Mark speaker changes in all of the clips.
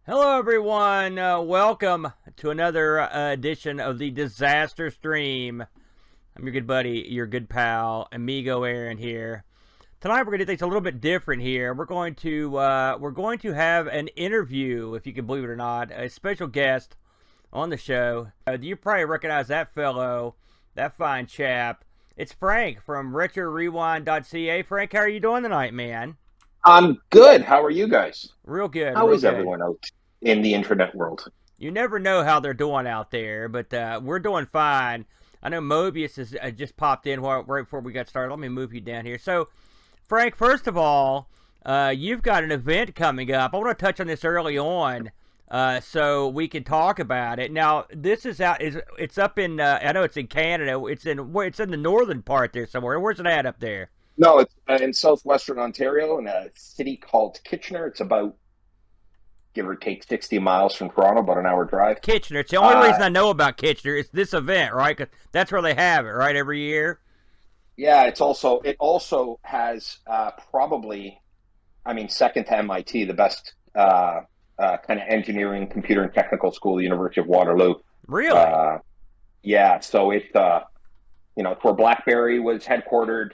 Speaker 1: Hello, everyone. Welcome to another edition of the Disaster Stream. I'm your good buddy, your good pal, Amigo Aaron here. Tonight we're going to do things a little bit different here. We're going to have an interview, if you can believe it or not, a special guest on the show. You probably recognize that fellow, that fine chap. It's Frank from RetroRewind.ca. Frank, how are you doing tonight, man?
Speaker 2: I'm good. How are you guys?
Speaker 1: Real good.
Speaker 2: How
Speaker 1: Real
Speaker 2: is
Speaker 1: good.
Speaker 2: everyone out in the internet world?
Speaker 1: You never know how they're doing out there, but we're doing fine. I know Mobius has just popped in right before we got started. Let me move you down here. So, Frank, first of all, you've got an event coming up. I want to touch on this early on so we can talk about it. Now, this is out. It's up in. I know it's in Canada. It's in the northern part there somewhere. Where's it at up there?
Speaker 2: No, it's in southwestern Ontario in a city called Kitchener. It's about, give or take, 60 miles from Toronto, about an hour drive.
Speaker 1: Kitchener. It's the only reason I know about Kitchener is this event, right? 'Cause that's where they have it, right, every year.
Speaker 2: Yeah, it also has probably, second to MIT, the best kind of engineering, computer, and technical school, the University of Waterloo.
Speaker 1: Really?
Speaker 2: Yeah, so it's where BlackBerry was headquartered.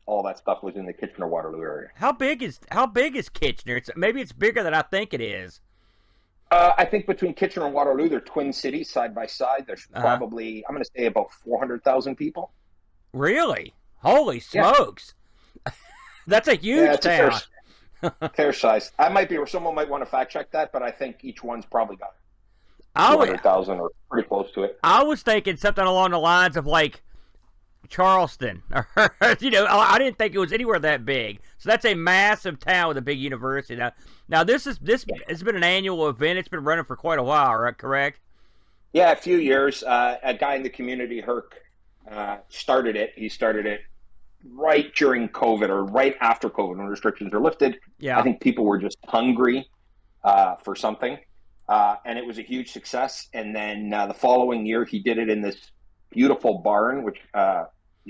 Speaker 2: All that stuff was in the Kitchener-Waterloo area.
Speaker 1: How big is Kitchener? Maybe it's bigger than I think it is.
Speaker 2: I think between Kitchener and Waterloo, they're twin cities side by side. There's probably, I'm going to say, about 400,000 people.
Speaker 1: Really? Holy smokes! Yeah. That's a huge town.
Speaker 2: Fair size. I might be, or someone might want to fact check that, but I think each one's probably got 200,000 or pretty close to it.
Speaker 1: I was thinking something along the lines of like Charleston. I didn't think it was anywhere that big. So that's a massive town with a big university. Now this has been an annual event. It's been running for quite a while, right? Correct?
Speaker 2: Yeah, a few years. A guy in the community, Herc, started it. He started it right during COVID or right after COVID when restrictions were lifted.
Speaker 1: Yeah.
Speaker 2: I think people were just hungry for something. And it was a huge success. And then the following year, he did it in this beautiful barn, which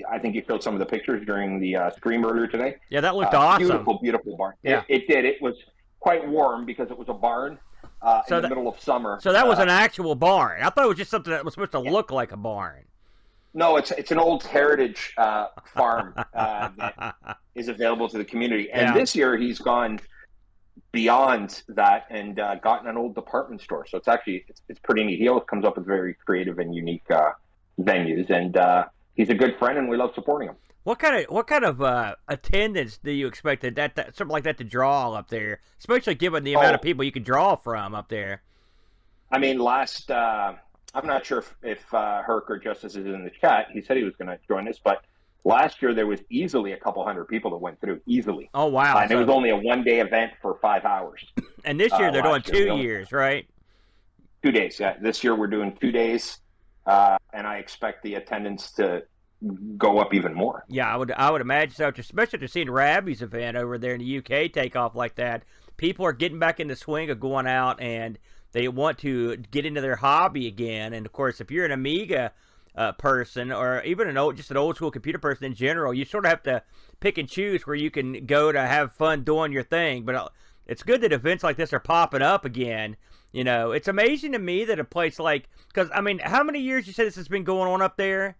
Speaker 2: I think you showed some of the pictures during the stream earlier today.
Speaker 1: Yeah, that looked awesome.
Speaker 2: Beautiful barn.
Speaker 1: Yeah.
Speaker 2: It did. It was quite warm because it was a barn in the middle of summer.
Speaker 1: So that was an actual barn. I thought it was just something that was supposed to look like a barn.
Speaker 2: No, it's an old heritage farm that is available to the community. And this year he's gone beyond that and gotten an old department store. So it's pretty neat. He always comes up with very creative and unique venues, and he's a good friend, and we love supporting him.
Speaker 1: What kind of attendance do you expect that something like that to draw up there, especially given the amount of people you could draw from up there?
Speaker 2: I mean, I'm not sure if Herc or Justice is in the chat. He said he was going to join us, but last year there was easily a couple hundred people that went through, easily.
Speaker 1: Oh, wow.
Speaker 2: And it was only a one-day event for 5 hours.
Speaker 1: And this year they're doing 2 years, right?
Speaker 2: 2 days, yeah. This year we're doing 2 days, and I expect the attendance to go up even more.
Speaker 1: Yeah, I would imagine so, especially after seeing Rabbi's event over there in the UK take off like that. People are getting back in the swing of going out, and they want to get into their hobby again. And, of course, if you're an Amiga person or even just an old school computer person in general, you sort of have to pick and choose where you can go to have fun doing your thing. But it's good that events like this are popping up again. You know, it's amazing to me that a place like, because I mean, how many years you said this has been going on up there?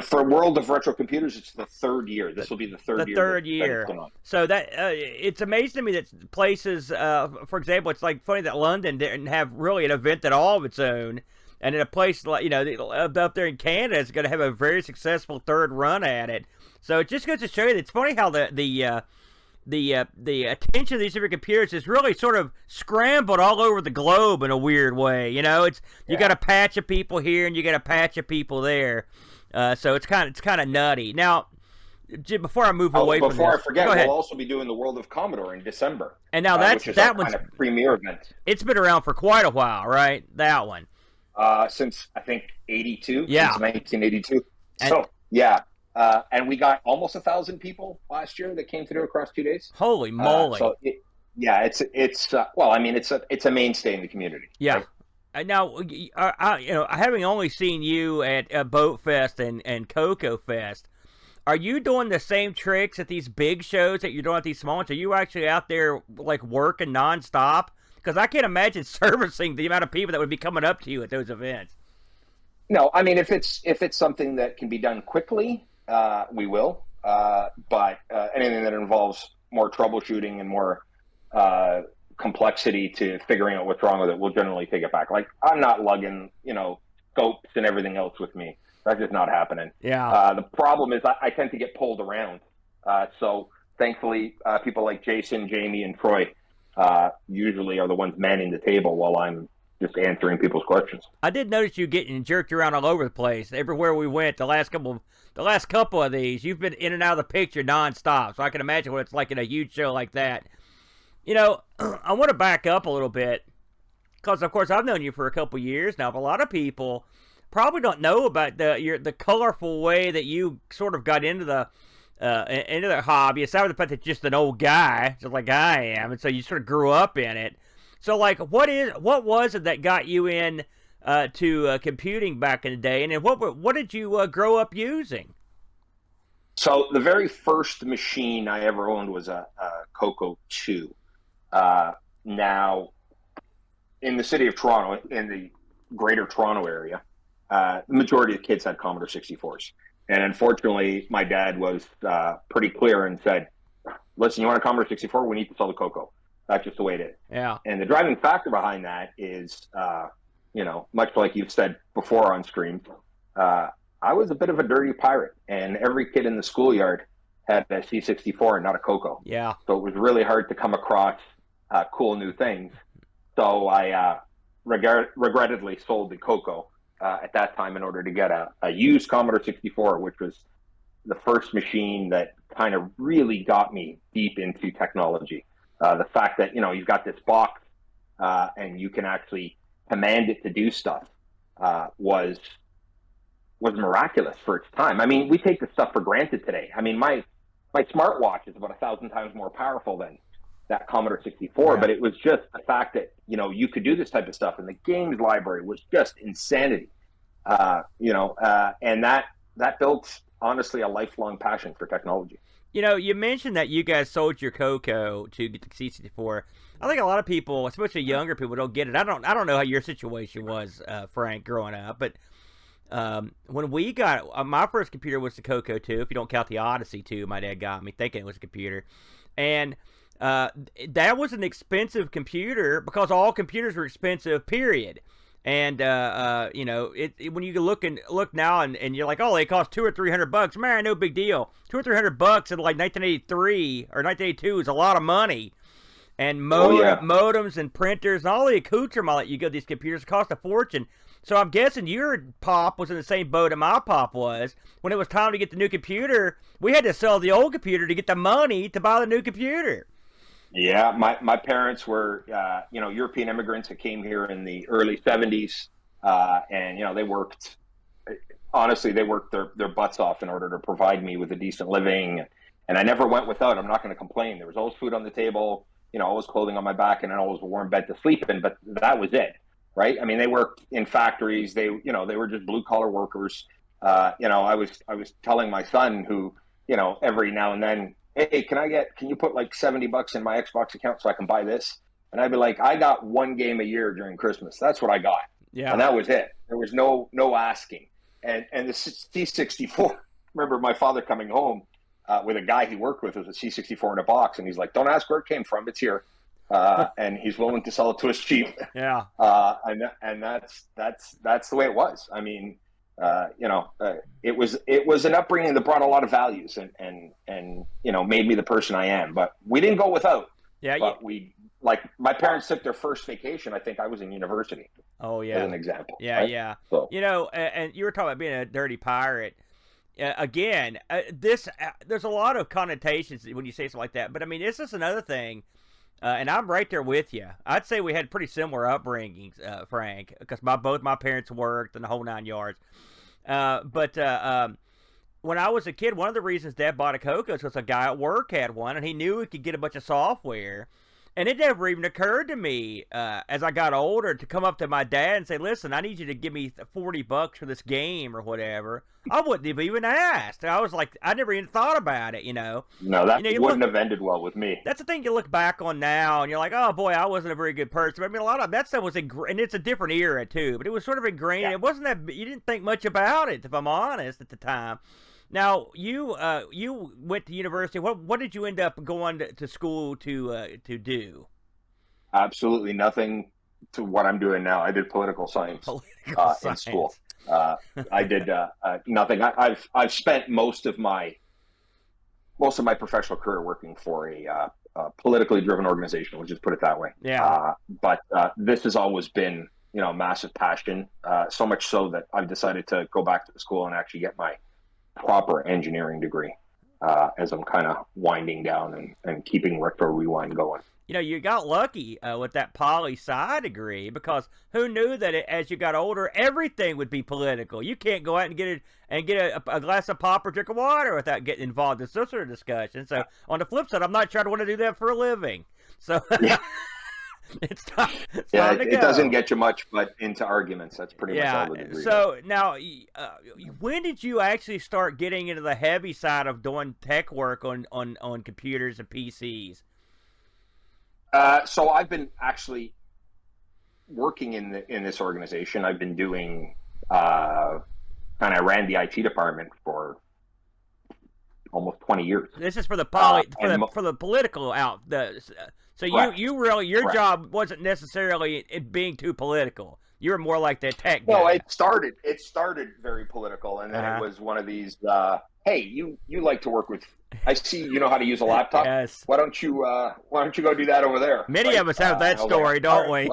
Speaker 2: For World of Retro Computers, it's the third year. This will be the third year.
Speaker 1: The third year. So that it's amazing to me that places, for example, it's like funny that London didn't have really an event at all of its own. And in a place like, up there in Canada is going to have a very successful third run at it. So it just goes to show you that it's funny how the attention of these different computers is really sort of scrambled all over the globe in a weird way. You got a patch of people here and you got a patch of people there. So it's kind of nutty. Now, before I move away from this,
Speaker 2: before I forget, we'll also be doing the World of Commodore in December.
Speaker 1: And now that one's
Speaker 2: kind of premier event.
Speaker 1: It's been around for quite a while, right? That one.
Speaker 2: Since I think 82.
Speaker 1: Yeah.
Speaker 2: Since 1982. And we got almost 1,000 people last year that came through across 2 days.
Speaker 1: Holy moly!
Speaker 2: It's a mainstay in the community.
Speaker 1: Yeah.
Speaker 2: Right?
Speaker 1: Now, having only seen you at Boat Fest and Cocoa Fest, Are you doing the same tricks at these big shows that you're doing at these small ones? Are you actually out there like working nonstop? Because I can't imagine servicing the amount of people that would be coming up to you at those events.
Speaker 2: No, I mean, if it's something that can be done quickly, we will. But anything that involves more troubleshooting and more complexity to figuring out what's wrong with it, we'll generally take it back. Like, I'm not lugging, scopes and everything else with me. That's just not happening.
Speaker 1: Yeah.
Speaker 2: The problem is I tend to get pulled around. So thankfully, people like Jason, Jamie, and Troy usually are the ones manning the table while I'm just answering people's questions.
Speaker 1: I did notice you getting jerked around all over the place. Everywhere we went, the last couple of these, you've been in and out of the picture nonstop. So I can imagine what it's like in a huge show like that. I want to back up a little bit because, of course, I've known you for a couple years now. But a lot of people probably don't know about the colorful way that you sort of got into the hobby. Aside from the fact that you're just an old guy, just like I am, and so you sort of grew up in it. So, like, what was it that got you in to computing back in the day, and then what did you grow up using?
Speaker 2: So the very first machine I ever owned was a Coco 2. Now, in the city of Toronto, in the greater Toronto area, the majority of kids had Commodore 64s. And unfortunately, my dad was pretty clear and said, listen, you want a Commodore 64? We need to sell the Coco. That's just the way it is.
Speaker 1: Yeah.
Speaker 2: And the driving factor behind that is, much like you've said before on stream, I was a bit of a dirty pirate, and every kid in the schoolyard had a C64 and not a Coco.
Speaker 1: Yeah.
Speaker 2: So it was really hard to come across cool new things. So I regrettably sold the Coco at that time in order to get a used Commodore 64, which was the first machine that kind of really got me deep into technology. The fact that, you've got this box and you can actually command it to do stuff was miraculous for its time. I mean, we take this stuff for granted today. I mean, my smartwatch is about 1,000 times more powerful than that Commodore 64,
Speaker 1: Yeah.
Speaker 2: But it was just the fact that, you could do this type of stuff, and the games library was just insanity. And that built, honestly, a lifelong passion for technology.
Speaker 1: You mentioned that you guys sold your Coco to get the C64. I think a lot of people, especially younger people, don't get it. I don't know how your situation was, Frank, growing up, but when we got my first computer was the Coco 2. If you don't count the Odyssey 2, my dad got me thinking it was a computer, and that was an expensive computer because all computers were expensive. Period. And when you look now and you're like, oh, they cost $200 or $300, man, no big deal. $200 or $300 in like 1983 or 1982 is a lot of money. And modems and printers and all the accoutrement that you get these computers cost a fortune. So I'm guessing your pop was in the same boat that my pop was. When it was time to get the new computer, we had to sell the old computer to get the money to buy the new computer.
Speaker 2: Yeah, my parents were, European immigrants that came here in the early 70s. And, they worked their butts off in order to provide me with a decent living. And I never went without. I'm not going to complain. There was always food on the table, always clothing on my back, and always a warm bed to sleep in. But that was it, right? I mean, they worked in factories. They were just blue collar workers. I was telling my son who, every now and then, hey, can you put like $70 in my Xbox account so I can buy this? And I'd be like, I got one game a year during Christmas. That's what I got.
Speaker 1: Yeah.
Speaker 2: And that was it. There was no asking. And the C64, remember my father coming home with a guy he worked with a C64 in a box. And he's like, don't ask where it came from. It's here. And he's willing to sell it to us cheap.
Speaker 1: Yeah.
Speaker 2: And that's the way it was. I mean, it was an upbringing that brought a lot of values and made me the person I am. But we didn't go without.
Speaker 1: Yeah.
Speaker 2: But like my parents took their first vacation. I think I was in university.
Speaker 1: Oh yeah.
Speaker 2: As an example.
Speaker 1: Yeah,
Speaker 2: right?
Speaker 1: yeah.
Speaker 2: So.
Speaker 1: And you were talking about being a dirty pirate. Again, there's a lot of connotations when you say something like that. But I mean, this is another thing. And I'm right there with you. I'd say we had pretty similar upbringings, Frank, because both my parents worked and the whole 9 yards. But when I was a kid, one of the reasons Dad bought a Coco was because a guy at work had one, and he knew he could get a bunch of software. And it never even occurred to me as I got older to come up to my dad and say, "Listen, I need you to give me $40 for this game or whatever." I wouldn't have even asked. I was like, I never even thought about it.
Speaker 2: No, that
Speaker 1: You
Speaker 2: wouldn't
Speaker 1: look.
Speaker 2: have ended well with me.
Speaker 1: That's the thing you look back on now, and you're like, "Oh boy, I wasn't a very good person." But I mean, a lot of that stuff was and it's a different era too. But it was sort of ingrained.
Speaker 2: Yeah.
Speaker 1: It wasn't that you didn't think much about it, if I'm honest, at the time. Now you went to university. What did you end up going to school to do?
Speaker 2: Absolutely nothing to what I'm doing now. I did political science
Speaker 1: Political
Speaker 2: in school.
Speaker 1: science.
Speaker 2: I did nothing. I've spent most of my professional career working for a politically driven organization. We'll just put it that way.
Speaker 1: Yeah.
Speaker 2: But this has always been, a massive passion. So much so that I've decided to go back to school and actually get my proper engineering degree as I'm kind of winding down and keeping Retro Rewind going.
Speaker 1: You got lucky with that poli-sci degree, because who knew that as you got older, everything would be political. You can't go out and get a glass of pop or drink of water without getting involved in some sort of discussion. So on the flip side, I'm not sure I'd want to do that for a living. So
Speaker 2: yeah.
Speaker 1: it's time to
Speaker 2: it
Speaker 1: go.
Speaker 2: doesn't get you much, but into arguments. That's pretty much all the degree.
Speaker 1: So now, when did you actually start getting into the heavy side of doing tech work on computers and PCs?
Speaker 2: So I've been actually working in this organization. I've been doing and I ran the IT department for almost 20 years.
Speaker 1: This is for the for the political out. So
Speaker 2: correct.
Speaker 1: you really, your
Speaker 2: correct.
Speaker 1: job wasn't necessarily it being too political. You were more like the tech guy.
Speaker 2: No, it started very political, and then it was one of these. Hey, you like to work with? I see you know how to use a laptop.
Speaker 1: Yes.
Speaker 2: Why don't you go do that over there?
Speaker 1: Many of us have that story, don't we?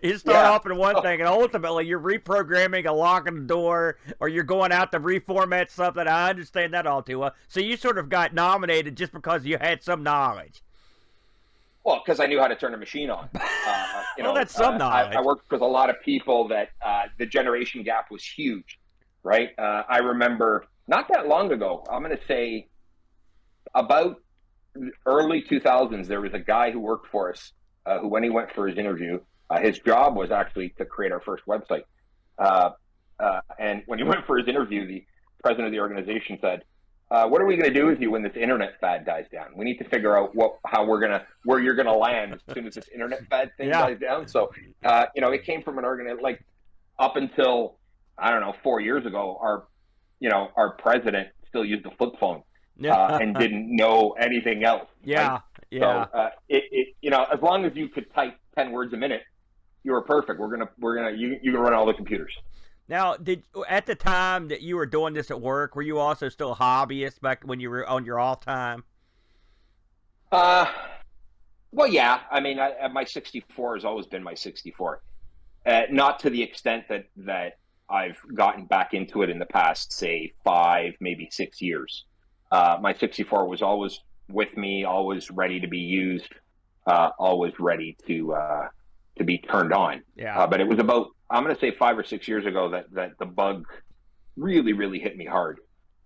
Speaker 1: You start off in one thing, and ultimately you're reprogramming a lock on the door, or you're going out to reformat something. I understand that all too well. So you sort of got nominated just because you had some knowledge.
Speaker 2: Well, because I knew how to turn a machine on.
Speaker 1: Well, that's some knowledge.
Speaker 2: I worked with a lot of people that the generation gap was huge, right? I remember not that long ago, I'm going to say about early 2000s, there was a guy who worked for us who, when he went for his interview, his job was actually to create our first website. And when he went for his interview, the president of the organization said, what are we going to do with you when this internet fad dies down? We need to figure out where you're going to land as soon as this internet fad thing dies down. So, it came from an organization, like up until, I don't know, 4 years ago, our president still used a flip phone and didn't know anything else.
Speaker 1: Yeah.
Speaker 2: Right?
Speaker 1: Yeah.
Speaker 2: So, as long as you could type 10 words a minute, you were perfect. You can run all the computers.
Speaker 1: Now, at the time that you were doing this at work, were you also still a hobbyist back when you were on your off time?
Speaker 2: Well, yeah. I mean, my 64 has always been my 64. Not to the extent that I've gotten back into it in the past, say, 5, maybe 6 years. My 64 was always with me, always ready to be used, always ready to be turned on.
Speaker 1: Yeah.
Speaker 2: But it was about, I'm going to say 5 or 6 years ago that the bug really, really hit me hard.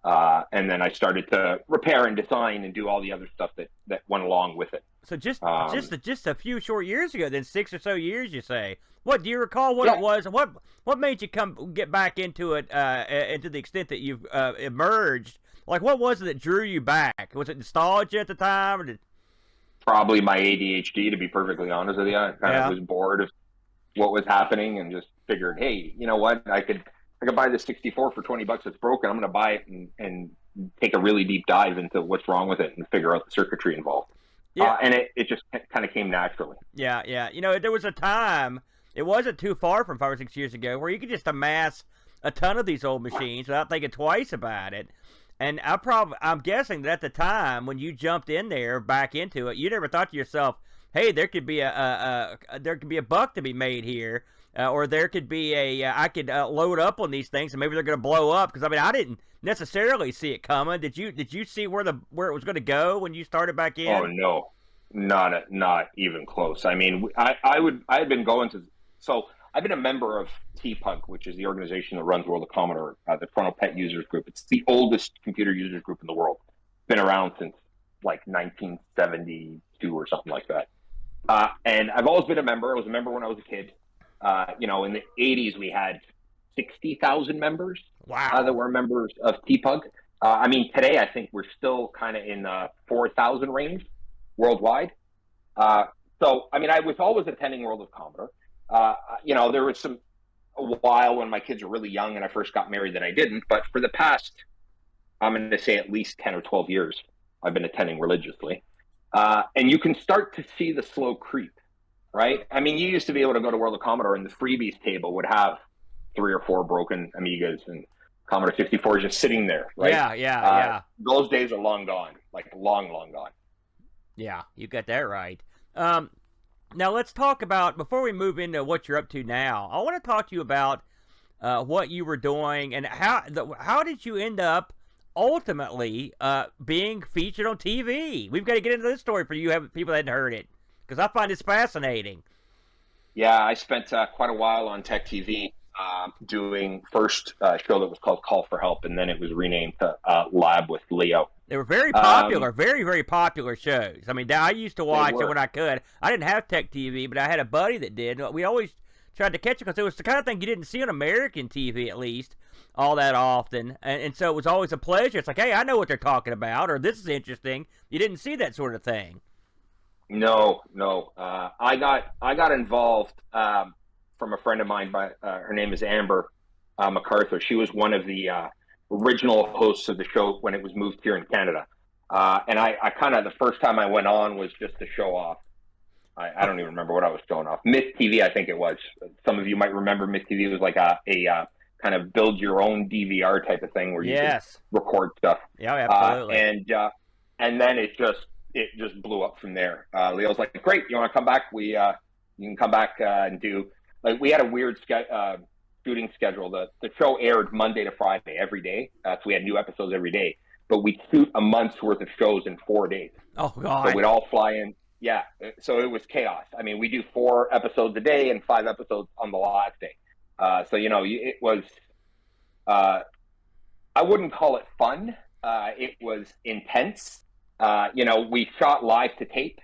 Speaker 2: And then I started to repair and design and do all the other stuff that went along with it.
Speaker 1: So just a few short years ago, then 6 or so years, you say. What do you recall? What it was? What made you get back into it? And to the extent that you've emerged, like what was it that drew you back? Was it nostalgia at the time, or
Speaker 2: probably my ADHD? To be perfectly honest with you, I kind of was bored of what was happening and just figured, hey, you know what? I could buy this 64 for $20. It's broken. I'm going to buy it and take a really deep dive into what's wrong with it and figure out the circuitry involved. Yeah. And it just kind of came naturally.
Speaker 1: Yeah, yeah. There was a time, it wasn't too far from 5 or 6 years ago, where you could just amass a ton of these old machines without thinking twice about it. And I'm guessing that at the time when you jumped in there back into it, you never thought to yourself, hey, there could be a buck to be made here, or there could be I could load up on these things and maybe they're going to blow up. Because I didn't necessarily see it coming. Did you see where it was going to go when you started back in?
Speaker 2: Oh no, not even close. I mean, I had been going to, so I've been a member of T-Punk, which is the organization that runs World of Commodore, the Toronto Pet Users Group. It's the oldest computer users group in the world. Been around since like 1972 or something like that. And I've always been a member. I was a member when I was a kid. In the 80s, we had 60,000 members that
Speaker 1: Wow.
Speaker 2: were members of TPUG. Today, I think we're still kind of in the 4,000 range worldwide. I was always attending World of Commodore. There was a while when my kids were really young and I first got married that I didn't. But for the past, I'm going to say at least 10 or 12 years, I've been attending religiously. And you can start to see the slow creep, right? You used to be able to go to World of Commodore and the freebies table would have 3 or 4 broken Amigas and Commodore 64 just sitting there, right?
Speaker 1: Yeah.
Speaker 2: Those days are long gone, like long, long gone.
Speaker 1: Yeah, you got that right. Now let's talk about, before we move into what you're up to now, I want to talk to you about what you were doing and how did you end up ultimately being featured on TV? We've got to get into this story for you people that hadn't heard it, because I find this fascinating.
Speaker 2: Yeah, I spent quite a while on Tech TV doing first show that was called Call for Help, and then it was renamed to Lab with Leo.
Speaker 1: They were very popular, very, very popular shows. I used to watch it when I could. I didn't have Tech TV, but I had a buddy that did. We always tried to catch it because it was the kind of thing you didn't see on American TV, at least, all that often. And so it was always a pleasure. It's like, hey, I know what they're talking about, or this is interesting. You didn't see that sort of thing.
Speaker 2: No. I got involved from a friend of mine. Her name is Amber MacArthur. She was one of the original hosts of the show when it was moved here in Canada. And I kind of, the first time I went on was just to show off. I don't even remember what I was showing off. Myth TV, I think it was. Some of you might remember Myth TV. It was like a kind of build your own DVR type of thing where you could record stuff.
Speaker 1: Yeah, absolutely.
Speaker 2: And then it just blew up from there. Leo's like, great, you want to come back? You can come back and do, like, we had a weird shooting schedule. The show aired Monday to Friday every day. So we had new episodes every day. But we'd shoot a month's worth of shows in 4 days.
Speaker 1: Oh, God.
Speaker 2: So we'd all fly in. Yeah. So it was chaos. We do 4 episodes a day and 5 episodes on the last day. It was, I wouldn't call it fun. It was intense. We shot live to tape.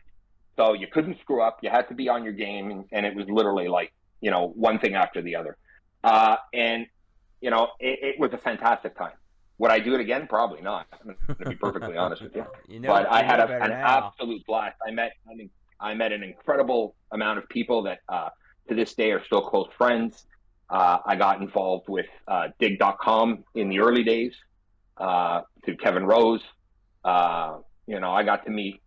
Speaker 2: So you couldn't screw up. You had to be on your game. And it was literally like, one thing after the other. It was a fantastic time. Would I do it again? Probably not. I'm going to be perfectly honest with you. But I had an absolute blast. I met an incredible amount of people that to this day are still close friends. I got involved with dig.com in the early days, to Kevin Rose. I got to meet,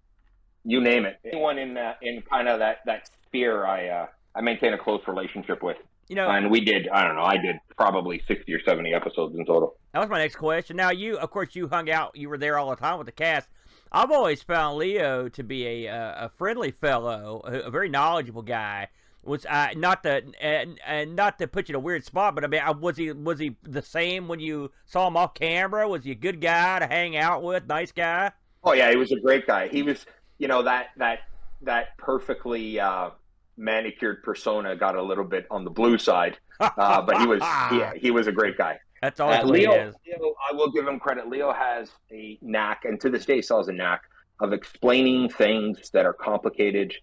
Speaker 2: you name it, anyone in kind of that sphere. I maintain a close relationship with. And we did, I did probably 60 or 70 episodes in total.
Speaker 1: That was my next question. Now, of course, you hung out, you were there all the time with the cast. I've always found Leo to be a friendly fellow, a very knowledgeable guy. Was not to put you in a weird spot, but was he the same when you saw him off camera? Was he a good guy to hang out with, nice guy?
Speaker 2: Oh yeah, he was a great guy. He was, that perfectly manicured persona got a little bit on the blue side, but he was a great guy.
Speaker 1: That's always
Speaker 2: Leo, I will give him credit. Leo has a knack, and to this day still has a knack of explaining things that are complicated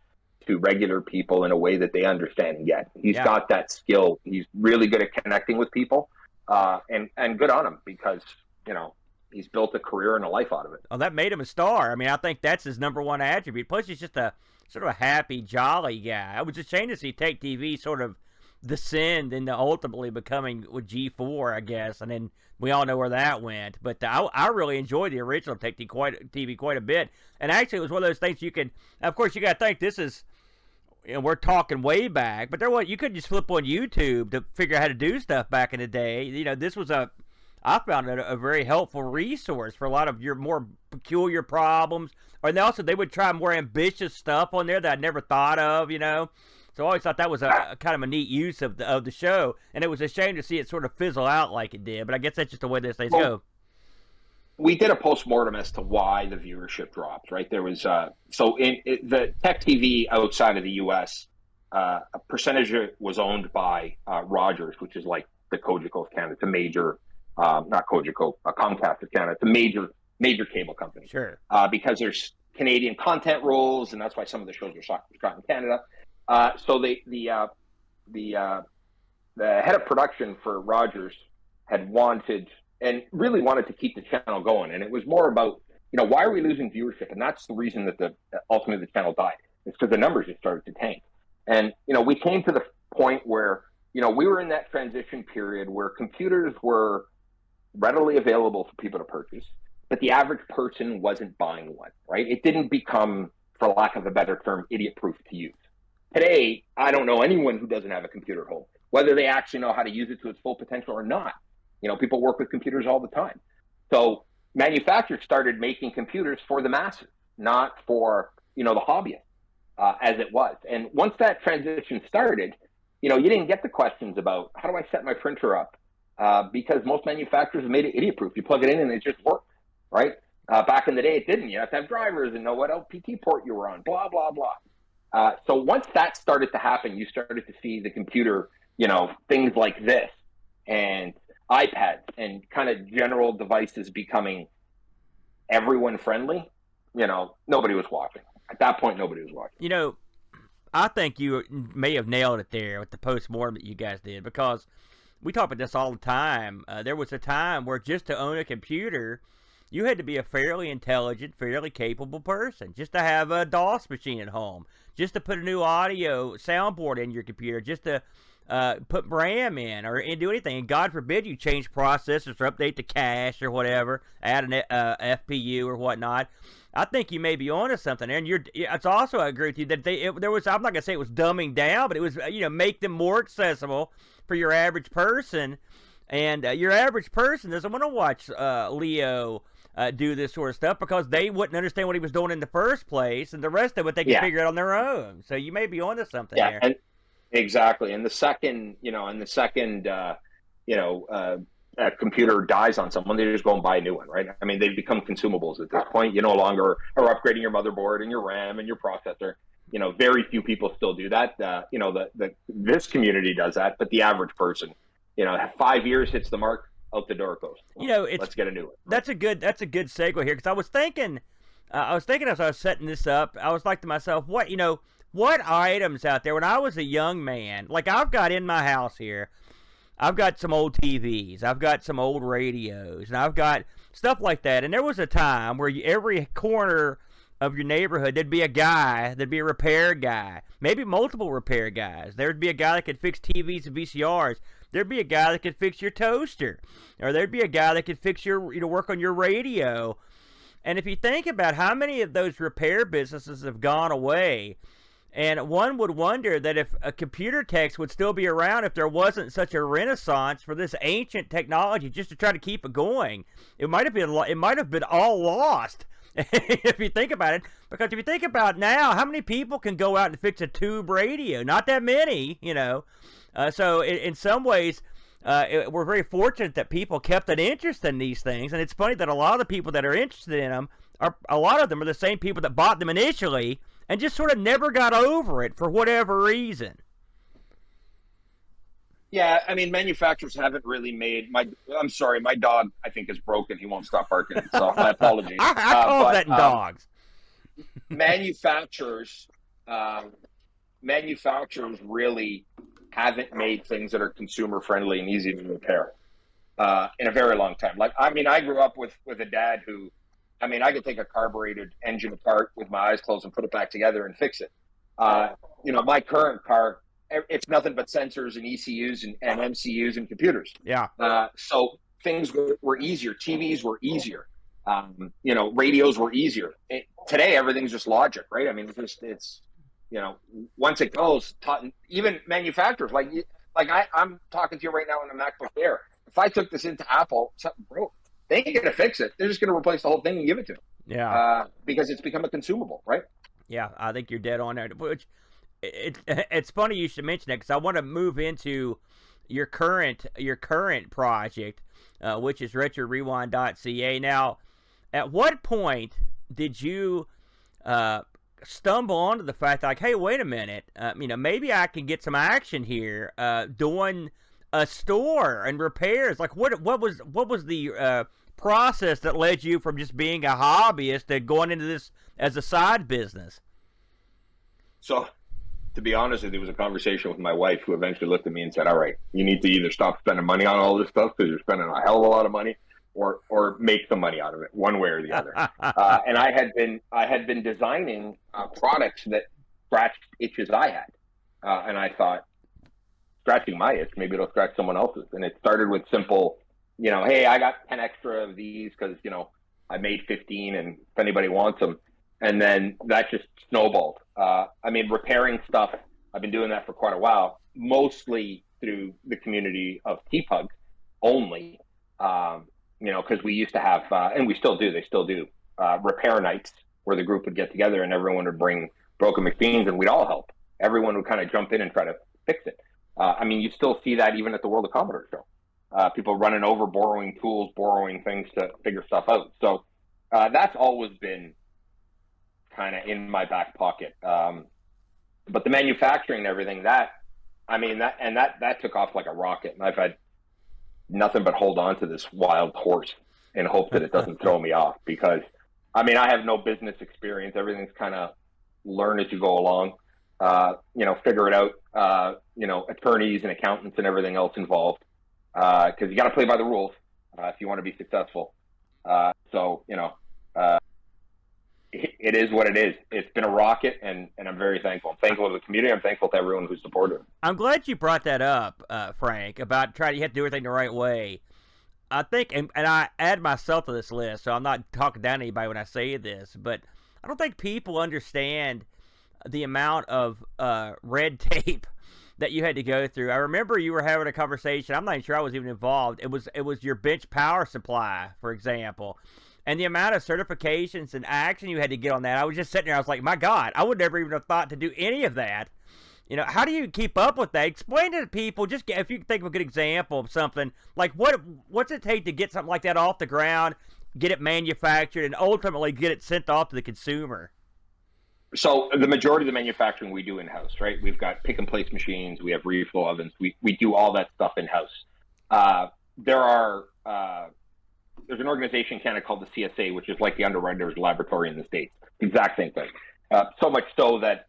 Speaker 2: to regular people in a way that they understand and get. He's got that skill. He's really good at connecting with people, and good on him, because he's built a career and a life out of it.
Speaker 1: Oh, that made him a star. I think that's his number one attribute. Plus, he's just a sort of a happy, jolly guy. It was a shame to see Tech TV sort of descend into ultimately becoming with G4, I guess, and then we all know where that went. But I really enjoyed the original Tech TV quite a bit, and actually it was one of those things you can. Of course, you got to think this is, we're talking way back, but you couldn't just flip on YouTube to figure out how to do stuff back in the day. This was I found it a very helpful resource for a lot of your more peculiar problems. And also, they would try more ambitious stuff on there that I never thought of, So I always thought that was a kind of a neat use of the show. And it was a shame to see it sort of fizzle out like it did. But I guess that's just the way these things go.
Speaker 2: We did a postmortem as to why the viewership dropped, right? There was, the Tech TV outside of the U.S., a percentage of it was owned by Rogers, which is like the Cogeco of Canada. It's a major, not Cogeco, Comcast of Canada. It's a major cable company.
Speaker 1: Sure.
Speaker 2: Because there's Canadian content rules, and that's why some of the shows are shot in Canada. So the head of production for Rogers had wanted to keep the channel going, and it was more about, why are we losing viewership? And that's the reason that ultimately the channel died. It's because the numbers just started to tank. And we came to the point where we were in that transition period where computers were readily available for people to purchase, but the average person wasn't buying one, right? It didn't become, for lack of a better term, idiot-proof to use. Today, I don't know anyone who doesn't have a computer at home, whether they actually know how to use it to its full potential or not. People work with computers all the time. So manufacturers started making computers for the masses, not for, the hobbyists, as it was. And once that transition started, you didn't get the questions about, how do I set my printer up? Because most manufacturers have made it idiot-proof. You plug it in and it just works, right? Back in the day, it didn't. You have to have drivers and know what LPT port you were on, blah, blah, blah. So once that started to happen, you started to see the computer, things like this and iPads and kind of general devices becoming everyone friendly. Nobody was watching. At that point, nobody was watching.
Speaker 1: I think you may have nailed it there with the post-mortem that you guys did, because we talk about this all the time. There was a time where just to own a computer, you had to be a fairly intelligent, fairly capable person. Just to have a DOS machine at home, just to put a new audio soundboard in your computer, just to put RAM in or do anything. And God forbid you change processors or update the cache or whatever, add an FPU or whatnot. I think you may be onto something there. And it's also, I agree with you that there was, I'm not gonna say it was dumbing down, but it was, make them more accessible for your average person. And your average person doesn't want to watch Leo do this sort of stuff, because they wouldn't understand what he was doing in the first place, and the rest of it they can figure it on their own. So you may be onto something there.
Speaker 2: And exactly. And the second, a computer dies on someone, they just go and buy a new one, right? I mean, they've become consumables at this point. You no longer are upgrading your motherboard and your RAM and your processor. Very few people still do that. This community does that, but the average person, 5 years hits the mark, out the door goes. Let's get a new one.
Speaker 1: That's a good segue here, because I was thinking as I was setting this up, I was like to myself, what items out there when I was a young man, like I've got in my house here, I've got some old TVs, I've got some old radios, and I've got stuff like that. And there was a time where every corner of your neighborhood, there'd be a repair guy, maybe multiple repair guys. There'd be a guy that could fix TVs and VCRs. There'd be a guy that could fix your toaster, or there'd be a guy that could fix your, work on your radio. And if you think about how many of those repair businesses have gone away, and one would wonder that if a computer techs would still be around if there wasn't such a renaissance for this ancient technology just to try to keep it going. It might have been all lost if you think about it. Because if you think about now, how many people can go out and fix a tube radio? Not that many, So in some ways, we're very fortunate that people kept an interest in these things. And it's funny that a lot of the people that are interested in them, a lot of them are the same people that bought them initially and just sort of never got over it for whatever reason.
Speaker 2: Yeah, I mean, manufacturers haven't really made I'm sorry, my dog, I think, is broken. He won't stop barking, so my apologies.
Speaker 1: I call that in dogs.
Speaker 2: Manufacturers really haven't made things that are consumer friendly and easy to repair in a very long time. Like, I mean, I grew up with a dad who, I could take a carbureted engine apart with my eyes closed and put it back together and fix it. My current car, it's nothing but sensors and ECUs and MCUs and computers.
Speaker 1: Yeah.
Speaker 2: So things were easier. TVs were easier. Radios were easier. Today, everything's just logic, right? I mean, it's once it goes, even manufacturers, I'm talking to you right now on the MacBook Air. If I took this into Apple, something broke. They ain't going to fix it. They're just going to replace the whole thing and give it to them.
Speaker 1: Yeah.
Speaker 2: Because it's become a consumable, right?
Speaker 1: Yeah, I think you're dead on there. Which it's funny you should mention that, because I want to move into your current project, which is RetroRewind.ca. Now, at what point did you stumble onto the fact that, like, hey, wait a minute, maybe I can get some action here doing a store and repairs? Like, what was the process that led you from just being a hobbyist to going into this as a side business?
Speaker 2: So, to be honest, it was a conversation with my wife who eventually looked at me and said, "All right, you need to either stop spending money on all this stuff because you're spending a hell of a lot of money, or make some money out of it, one way or the other." And I had been designing products that scratched itches I had, and I thought, scratching my itch, maybe it'll scratch someone else's. And it started with simple, hey, I got 10 extra of these because I made 15, and if anybody wants them. And then that just snowballed. Repairing stuff, I've been doing that for quite a while, mostly through the community of TPUG only, because we used to have, and we still do, they still do, repair nights where the group would get together and everyone would bring broken machines and we'd all help. Everyone would kind of jump in and try to fix it. You still see that even at the World of Commodore show. People running over, borrowing tools, borrowing things to figure stuff out. So that's always been kind of in my back pocket. But the manufacturing and everything, that took off like a rocket. And I've had nothing but hold on to this wild horse and hope that it doesn't throw me off, because I have no business experience. Everything's kind of learn as you go along. Figure it out, attorneys and accountants and everything else involved, because you got to play by the rules if you want to be successful. It is what it is. It's been a rocket, and I'm very thankful. I'm thankful to the community. I'm thankful to everyone who's supported it.
Speaker 1: I'm glad you brought that up, Frank, about you have to do everything the right way. I think, and I add myself to this list, so I'm not talking down to anybody when I say this, but I don't think people understand the amount of red tape that you had to go through. I remember you were having a conversation. I'm not even sure I was even involved. It was your bench power supply, for example, and the amount of certifications and action you had to get on that. I was just sitting there. I was like, my God, I would never even have thought to do any of that. How do you keep up with that? Explain to the people. Just if you can think of a good example of something like what's it take to get something like that off the ground, get it manufactured, and ultimately get it sent off to the consumer.
Speaker 2: So the majority of the manufacturing we do in-house, right? We've got pick and place machines. We have reflow ovens. We do all that stuff in-house. There's an organization in Canada called the CSA, which is like the Underwriters Laboratory in the States. Exact same thing. So much so that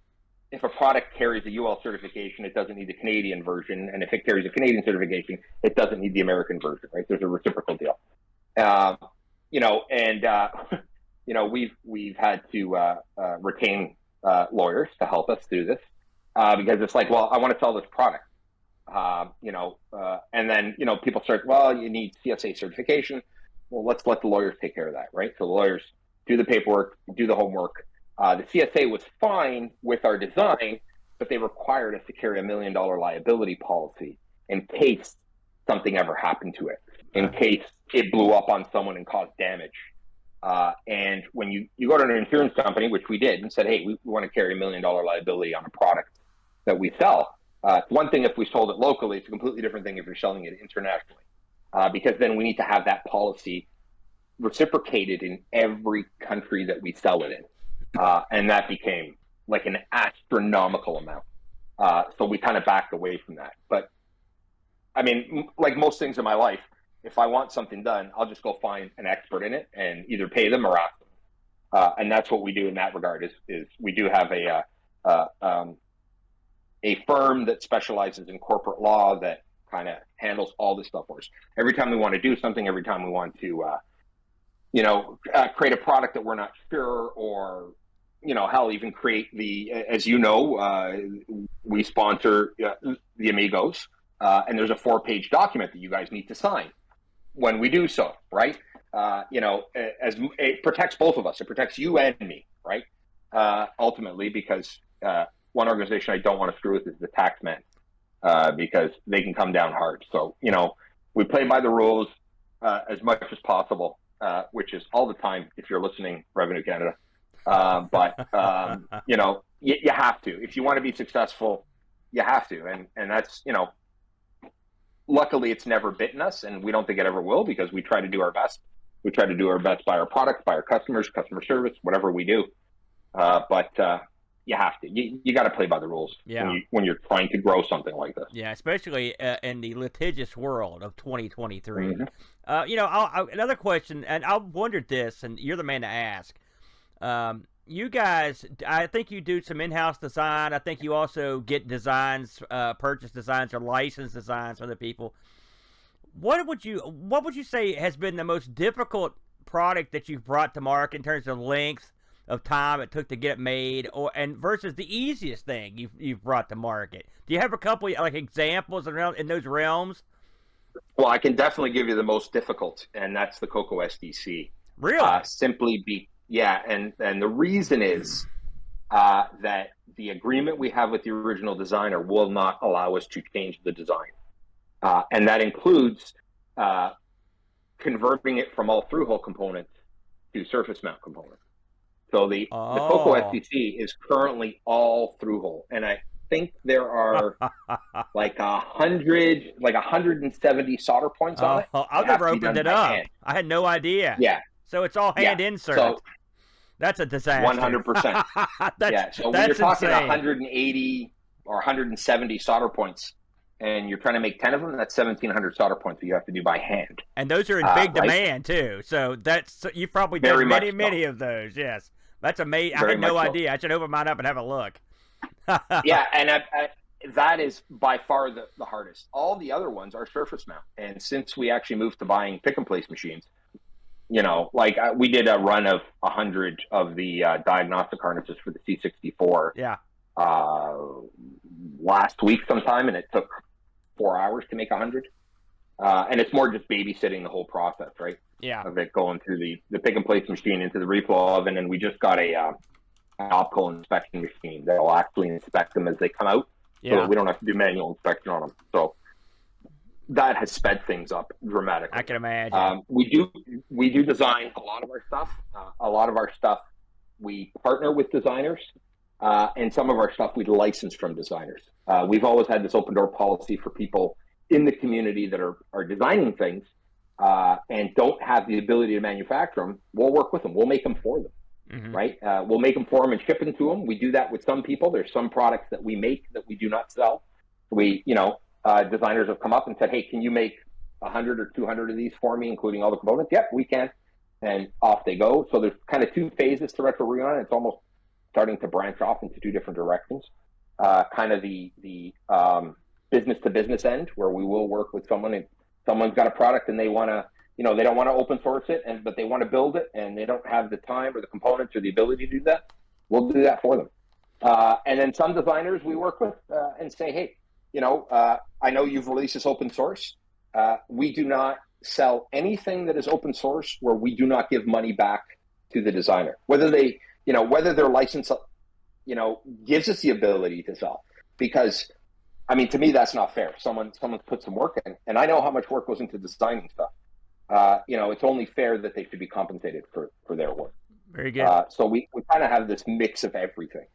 Speaker 2: if a product carries a UL certification, it doesn't need the Canadian version. And if it carries a Canadian certification, it doesn't need the American version, right? There's a reciprocal deal. We've had to retain lawyers to help us through this because it's like, well, I want to sell this product, and then people start, well, you need CSA certification. Well, let's let the lawyers take care of that, right? So the lawyers do the paperwork, do the homework. The CSA was fine with our design, but they required us to carry $1 million liability policy in case something ever happened to it, in case it blew up on someone and caused damage. And when you go to an insurance company, which we did, and said, hey, we want to carry $1 million liability on a product that we sell. It's one thing if we sold it locally. It's a completely different thing if you're selling it internationally, because then we need to have that policy reciprocated in every country that we sell it in. And that became like an astronomical amount. So we kind of backed away from that. But like most things in my life, if I want something done, I'll just go find an expert in it and either pay them or ask them. And that's what we do in that regard is we do have a firm that specializes in corporate law that kind of handles all this stuff for us. Every time we want to do something, every time we want to, create a product that we're not sure, or, hell, even create as we sponsor the Amigos, and there's a 4-page document that you guys need to sign when we do so, right? As it protects both of us. It protects you and me, right? Ultimately, because one organization I don't want to screw with is the tax man, because they can come down hard. So, we play by the rules as much as possible, which is all the time if you're listening, Revenue Canada. You have to. If you want to be successful, you have to. And that's, luckily it's never bitten us, and we don't think it ever will, because we try to do our best. We try to do our best by our products, by our customers, customer service, whatever we do. you have to. You got to play by the rules
Speaker 1: Yeah.
Speaker 2: when you're trying to grow something like this.
Speaker 1: Yeah, especially in the litigious world of 2023.
Speaker 2: Mm-hmm.
Speaker 1: Another question, and I wondered this, and you're the man to ask. You guys, I think you do some in-house design. I think you also get designs, purchase designs or license designs from the people. What would you say has been the most difficult product that you've brought to market in terms of length of time it took to get it made, and versus the easiest thing you've brought to market? Do you have a couple like examples around in those realms?
Speaker 2: Well, I can definitely give you the most difficult, and that's the Coco SDC.
Speaker 1: Really?
Speaker 2: And the reason is that the agreement we have with the original designer will not allow us to change the design. And that includes converting it from all through-hole components to surface mount components. So the Coco SDC is currently all through-hole, and I think there are like 170 solder points on it.
Speaker 1: I've never opened it up. I had no idea.
Speaker 2: Yeah.
Speaker 1: So it's all hand insert.
Speaker 2: So,
Speaker 1: that's a disaster.
Speaker 2: 100%. Yeah. So when you're talking insane. 180 or 170 solder points, and you're trying to make 10 of them, that's 1,700 solder points that you have to do by hand.
Speaker 1: And those are in big demand too. So you've probably done many of those. Yes. That's amazing. I had no idea. I should open mine up and have a look.
Speaker 2: Yeah, and that is by far the hardest. All the other ones are surface mount. And since we actually moved to buying pick and place machines, we did a run of 100 of the diagnostic harnesses for the C64.
Speaker 1: Yeah.
Speaker 2: Last week sometime, and it took 4 hours to make 100. And it's more just babysitting the whole process, right?
Speaker 1: Yeah.
Speaker 2: Of it going through the pick and place machine into the reflow oven, and we just got an optical inspection machine that will actually inspect them as they come out, so that we don't have to do manual inspection on them. So that has sped things up dramatically.
Speaker 1: I can imagine.
Speaker 2: We do design a lot of our stuff. A lot of our stuff we partner with designers, and some of our stuff we license from designers. We've always had this open door policy for people in the community that are designing things and don't have the ability to manufacture them. We'll work with them. We'll make them for them. Mm-hmm. Right? We'll make them for them and ship them to them. We do that with some people. There's some products that we make that we do not sell. Designers have come up and said, hey, can you make 100 or 200 of these for me, including all the components? Yep, we can. And off they go. So there's kind of two phases to RetroRewind. It's almost starting to branch off into two different directions. Kind of the business to business end, where we will work with someone and someone's got a product and they want to, they don't want to open source it, but they want to build it and they don't have the time or the components or the ability to do that. We'll do that for them. And then some designers we work with and say, hey, I know you've released this open source. We do not sell anything that is open source where we do not give money back to the designer, whether their license, gives us the ability to sell. Because, to me, that's not fair. Someone's put some work in, and I know how much work goes into designing stuff. It's only fair that they should be compensated for their work.
Speaker 1: Very good.
Speaker 2: So we kind of have this mix of everything.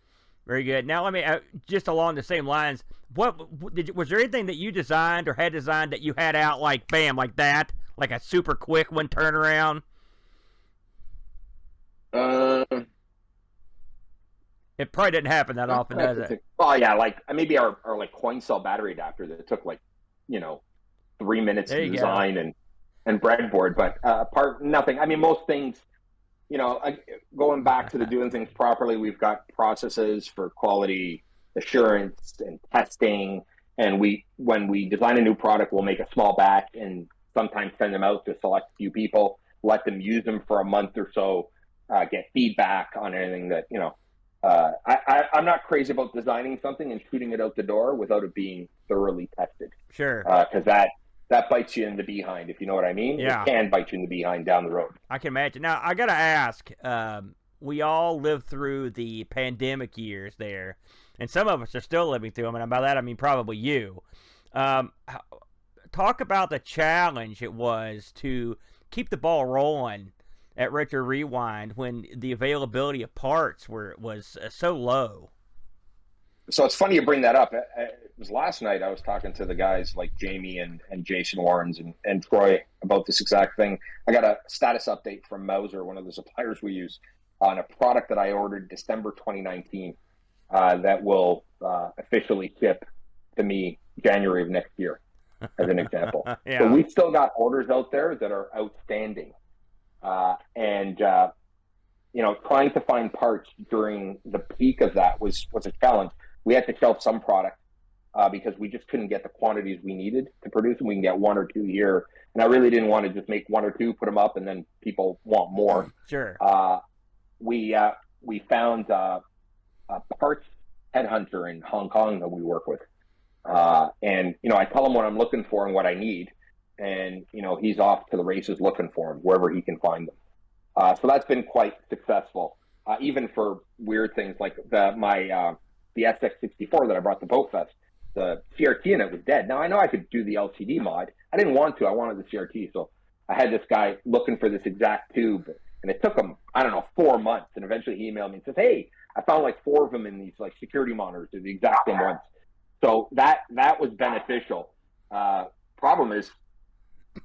Speaker 1: Very good. Now, let me just along the same lines. Was there anything that you designed or had designed that you had out like bam, like that, like a super quick one turnaround? It probably didn't happen that often, does it?
Speaker 2: Oh yeah, like maybe our like coin cell battery adapter that took 3 minutes to design and breadboard, but nothing. Most things. Going back to the doing things properly, we've got processes for quality assurance and testing. And when we design a new product, we'll make a small batch and sometimes send them out to a select few people, let them use them for a month or so, get feedback on anything that, I'm not crazy about designing something and shooting it out the door without it being thoroughly tested.
Speaker 1: Sure.
Speaker 2: Because that bites you in the behind, if you know what I mean.
Speaker 1: Yeah.
Speaker 2: It can bite you in the behind down the road.
Speaker 1: I can imagine. Now, I got to ask, we all lived through the pandemic years there, and some of us are still living through them, and by that I mean probably you. Talk about the challenge it was to keep the ball rolling at Retro Rewind when the availability of parts was so low.
Speaker 2: So it's funny you bring that up. It was last night I was talking to the guys like Jamie and Jason Warrens and Troy about this exact thing. I got a status update from Mauser, one of the suppliers we use, on a product that I ordered December 2019. that will officially ship to me January of next year, as an example.
Speaker 1: Yeah.
Speaker 2: So we've still got orders out there that are outstanding. And trying to find parts during the peak of that was a challenge. We had to shelf some product because we just couldn't get the quantities we needed to produce, and we can get one or two here. And I really didn't want to just make one or two, put them up, and then people want more.
Speaker 1: Sure.
Speaker 2: We found a parts headhunter in Hong Kong that we work with. And I tell him what I'm looking for and what I need. And, he's off to the races looking for them wherever he can find them. So that's been quite successful, even for weird things like the SX64 that I brought to Boat Fest. The CRT in it was dead. Now, I know I could do the LCD mod. I didn't want to. I wanted the CRT. So I had this guy looking for this exact tube. And it took him, 4 months. And eventually he emailed me and says, hey, I found like 4 of them in these like security monitors. They're the exact same ones. So that was beneficial. Problem is,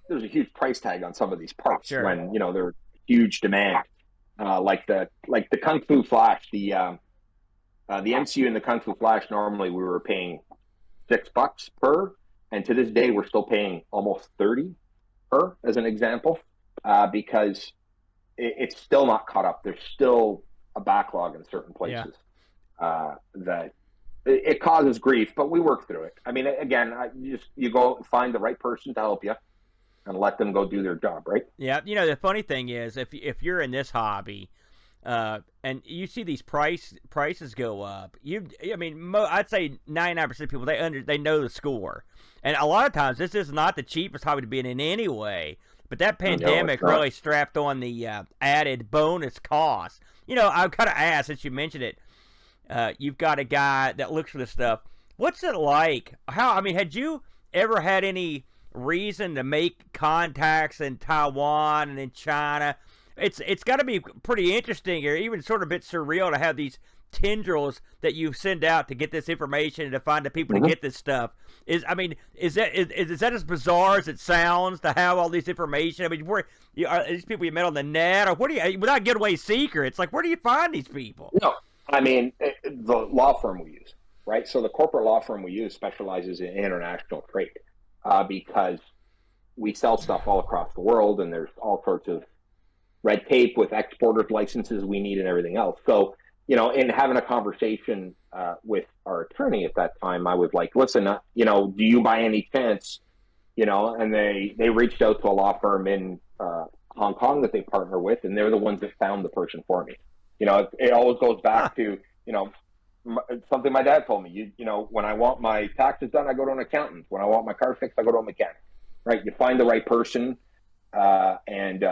Speaker 2: there's a huge price tag on some of these parts. Sure. When they're huge demand. Like the Kung Fu Flash, the MCU in the Kung Fu Flash. Normally we were paying $6 per, and to this day we're still paying almost 30 per, as an example, because it's still not caught up. There's still a backlog in certain places. That it causes grief, but we work through it. I mean, again, you go find the right person to help you and let them go do their job, right?
Speaker 1: Yeah. The funny thing is, if you're in this hobby, and you see these prices go up, I'd say 99% of people, they know the score. And a lot of times this is not the cheapest hobby to be in any way, but that pandemic really strapped on the added bonus cost. I've got to ask, since you mentioned it, you've got a guy that looks for this stuff. What's it like? Had you ever had any reason to make contacts in Taiwan and in China? It's got to be pretty interesting, or even sort of a bit surreal, to have these tendrils that you send out to get this information and to find the people to get this stuff. Is that as bizarre as it sounds, to have all this information? Where are these people you met on the net, or without giving away secrets? Like, where do you find these people?
Speaker 2: No, the law firm we use, right? So the corporate law firm we use specializes in international trade, because we sell stuff all across the world, and there's all sorts of red tape with exporters licenses we need and everything else. So, in having a conversation with our attorney at that time, I was like, listen, do you by any chance, and they reached out to a law firm in Hong Kong that they partner with, and they're the ones that found the person for me. It always goes back to, something my dad told me. When I want my taxes done, I go to an accountant. When I want my car fixed, I go to a mechanic. Right? You find the right person, and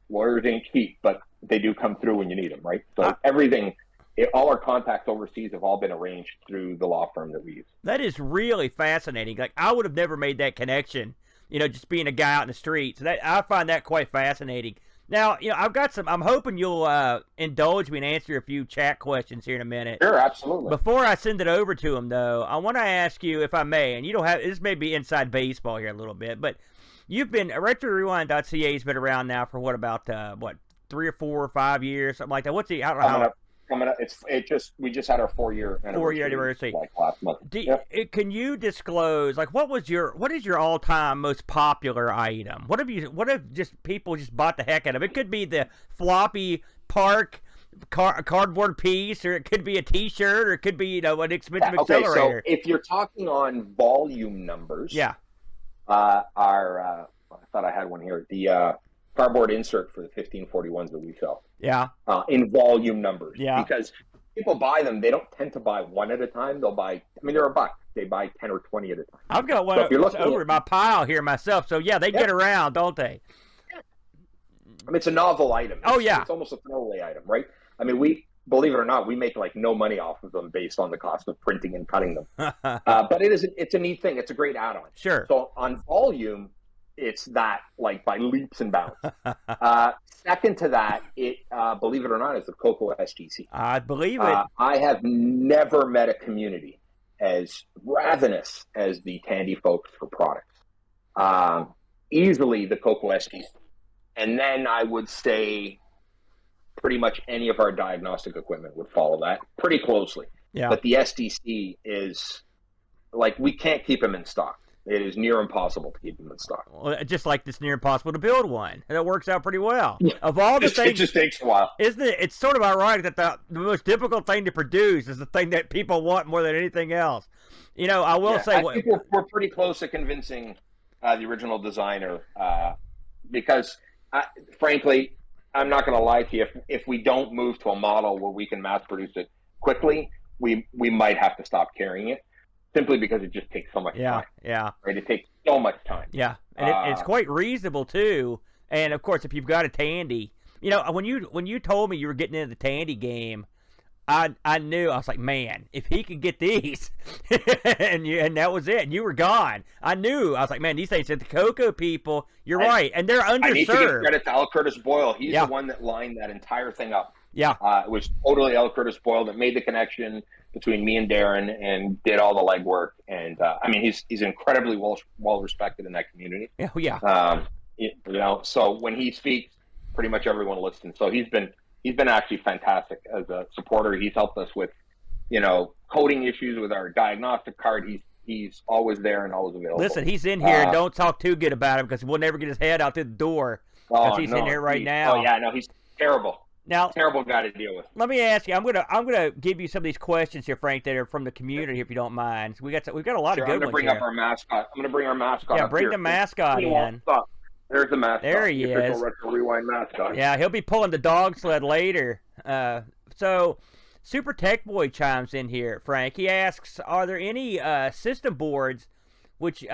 Speaker 2: lawyers ain't cheap, but they do come through when you need them, right? So all our contacts overseas have all been arranged through the law firm that we use.
Speaker 1: That is really fascinating. Like, I would have never made that connection, just being a guy out in the street. So I find that quite fascinating. Now, I'm hoping you'll indulge me and answer a few chat questions here in a minute.
Speaker 2: Sure, absolutely.
Speaker 1: Before I send it over to him, though, I want to ask you, if I may, and this may be inside baseball here a little bit, but you've been, RetroRewind.ca has been around now for about 3 or 4 or 5 years, something like that. What's the, I don't know how.
Speaker 2: Coming up, we just had our 4-year anniversary. Like last month.
Speaker 1: Can you disclose, like, what is your all-time most popular item? What have just people just bought the heck out of? It could be the floppy park cardboard piece, or it could be a T-shirt, or it could be an expensive accelerator.
Speaker 2: So if you're talking on volume numbers, I thought I had one here. The cardboard insert for the 1541s that we sell.
Speaker 1: Yeah.
Speaker 2: In volume numbers.
Speaker 1: Yeah.
Speaker 2: Because people buy them, they don't tend to buy one at a time. They'll buy, they're $1. They buy 10 or 20 at a time.
Speaker 1: I've got one over my pile here myself. So yeah, they get around, don't they?
Speaker 2: It's a novel item.
Speaker 1: It's
Speaker 2: almost a throwaway item, right? We, believe it or not, we make like no money off of them based on the cost of printing and cutting them. But it's a neat thing. It's a great add-on.
Speaker 1: Sure.
Speaker 2: So on volume, it's that, like, by leaps and bounds. Second to that, believe it or not, is the Coco STC.
Speaker 1: I believe it.
Speaker 2: I have never met a community as ravenous as the Tandy folks for products. Easily the Coco STC. And then I would say pretty much any of our diagnostic equipment would follow that pretty closely.
Speaker 1: Yeah.
Speaker 2: But the SDC is like, we can't keep them in stock. It is near impossible to keep them in stock.
Speaker 1: Well, just like it's near impossible to build one, and it works out pretty well. Of all the things,
Speaker 2: it just takes a while,
Speaker 1: isn't it? It's sort of ironic that the most difficult thing to produce is the thing that people want more than anything else. You know, I will say,
Speaker 2: I think we're pretty close to convincing the original designer, because, frankly, I'm not going to lie to you. If we don't move to a model where we can mass produce it quickly, we might have to stop carrying it. Simply because it just takes so much time.
Speaker 1: Yeah.
Speaker 2: Right? It takes so much time.
Speaker 1: Yeah. And it's quite reasonable, too. And, of course, if you've got a Tandy, you know, when you told me you were getting into the Tandy game, I knew. I was like, man, if he could get these, and that was it, and you were gone. I knew. I was like, man, these things at the Cocoa people, you're right. And they're underserved. I need to give
Speaker 2: credit to L. Curtis Boyle. He's the one that lined that entire thing up.
Speaker 1: Yeah.
Speaker 2: It was totally L. Curtis Boyle that made the connection between me and Darren and did all the legwork. And I mean, he's incredibly well respected in that community.
Speaker 1: Oh, yeah.
Speaker 2: You know, so when he speaks, pretty much everyone listens. So he's been actually fantastic as a supporter. He's helped us with, you know, coding issues with our diagnostic card. He's always there and always available.
Speaker 1: Listen, he's in here. Don't talk too good about him because we'll never get his head out through the door. He's in here right now.
Speaker 2: Oh yeah, no, he's terrible.
Speaker 1: Now,
Speaker 2: terrible guy to deal with.
Speaker 1: Let me ask you. I'm gonna give you some of these questions here, Frank, that are from the community, if you don't mind. We've got a lot of good ones.
Speaker 2: I'm gonna bring our mascot.
Speaker 1: Yeah, bring the mascot in.
Speaker 2: There's the mascot.
Speaker 1: There he is.
Speaker 2: Retro Rewind mascot.
Speaker 1: Yeah, he'll be pulling the dog sled later. So, Super Tech Boy chimes in here, Frank. He asks, are there any system boards which you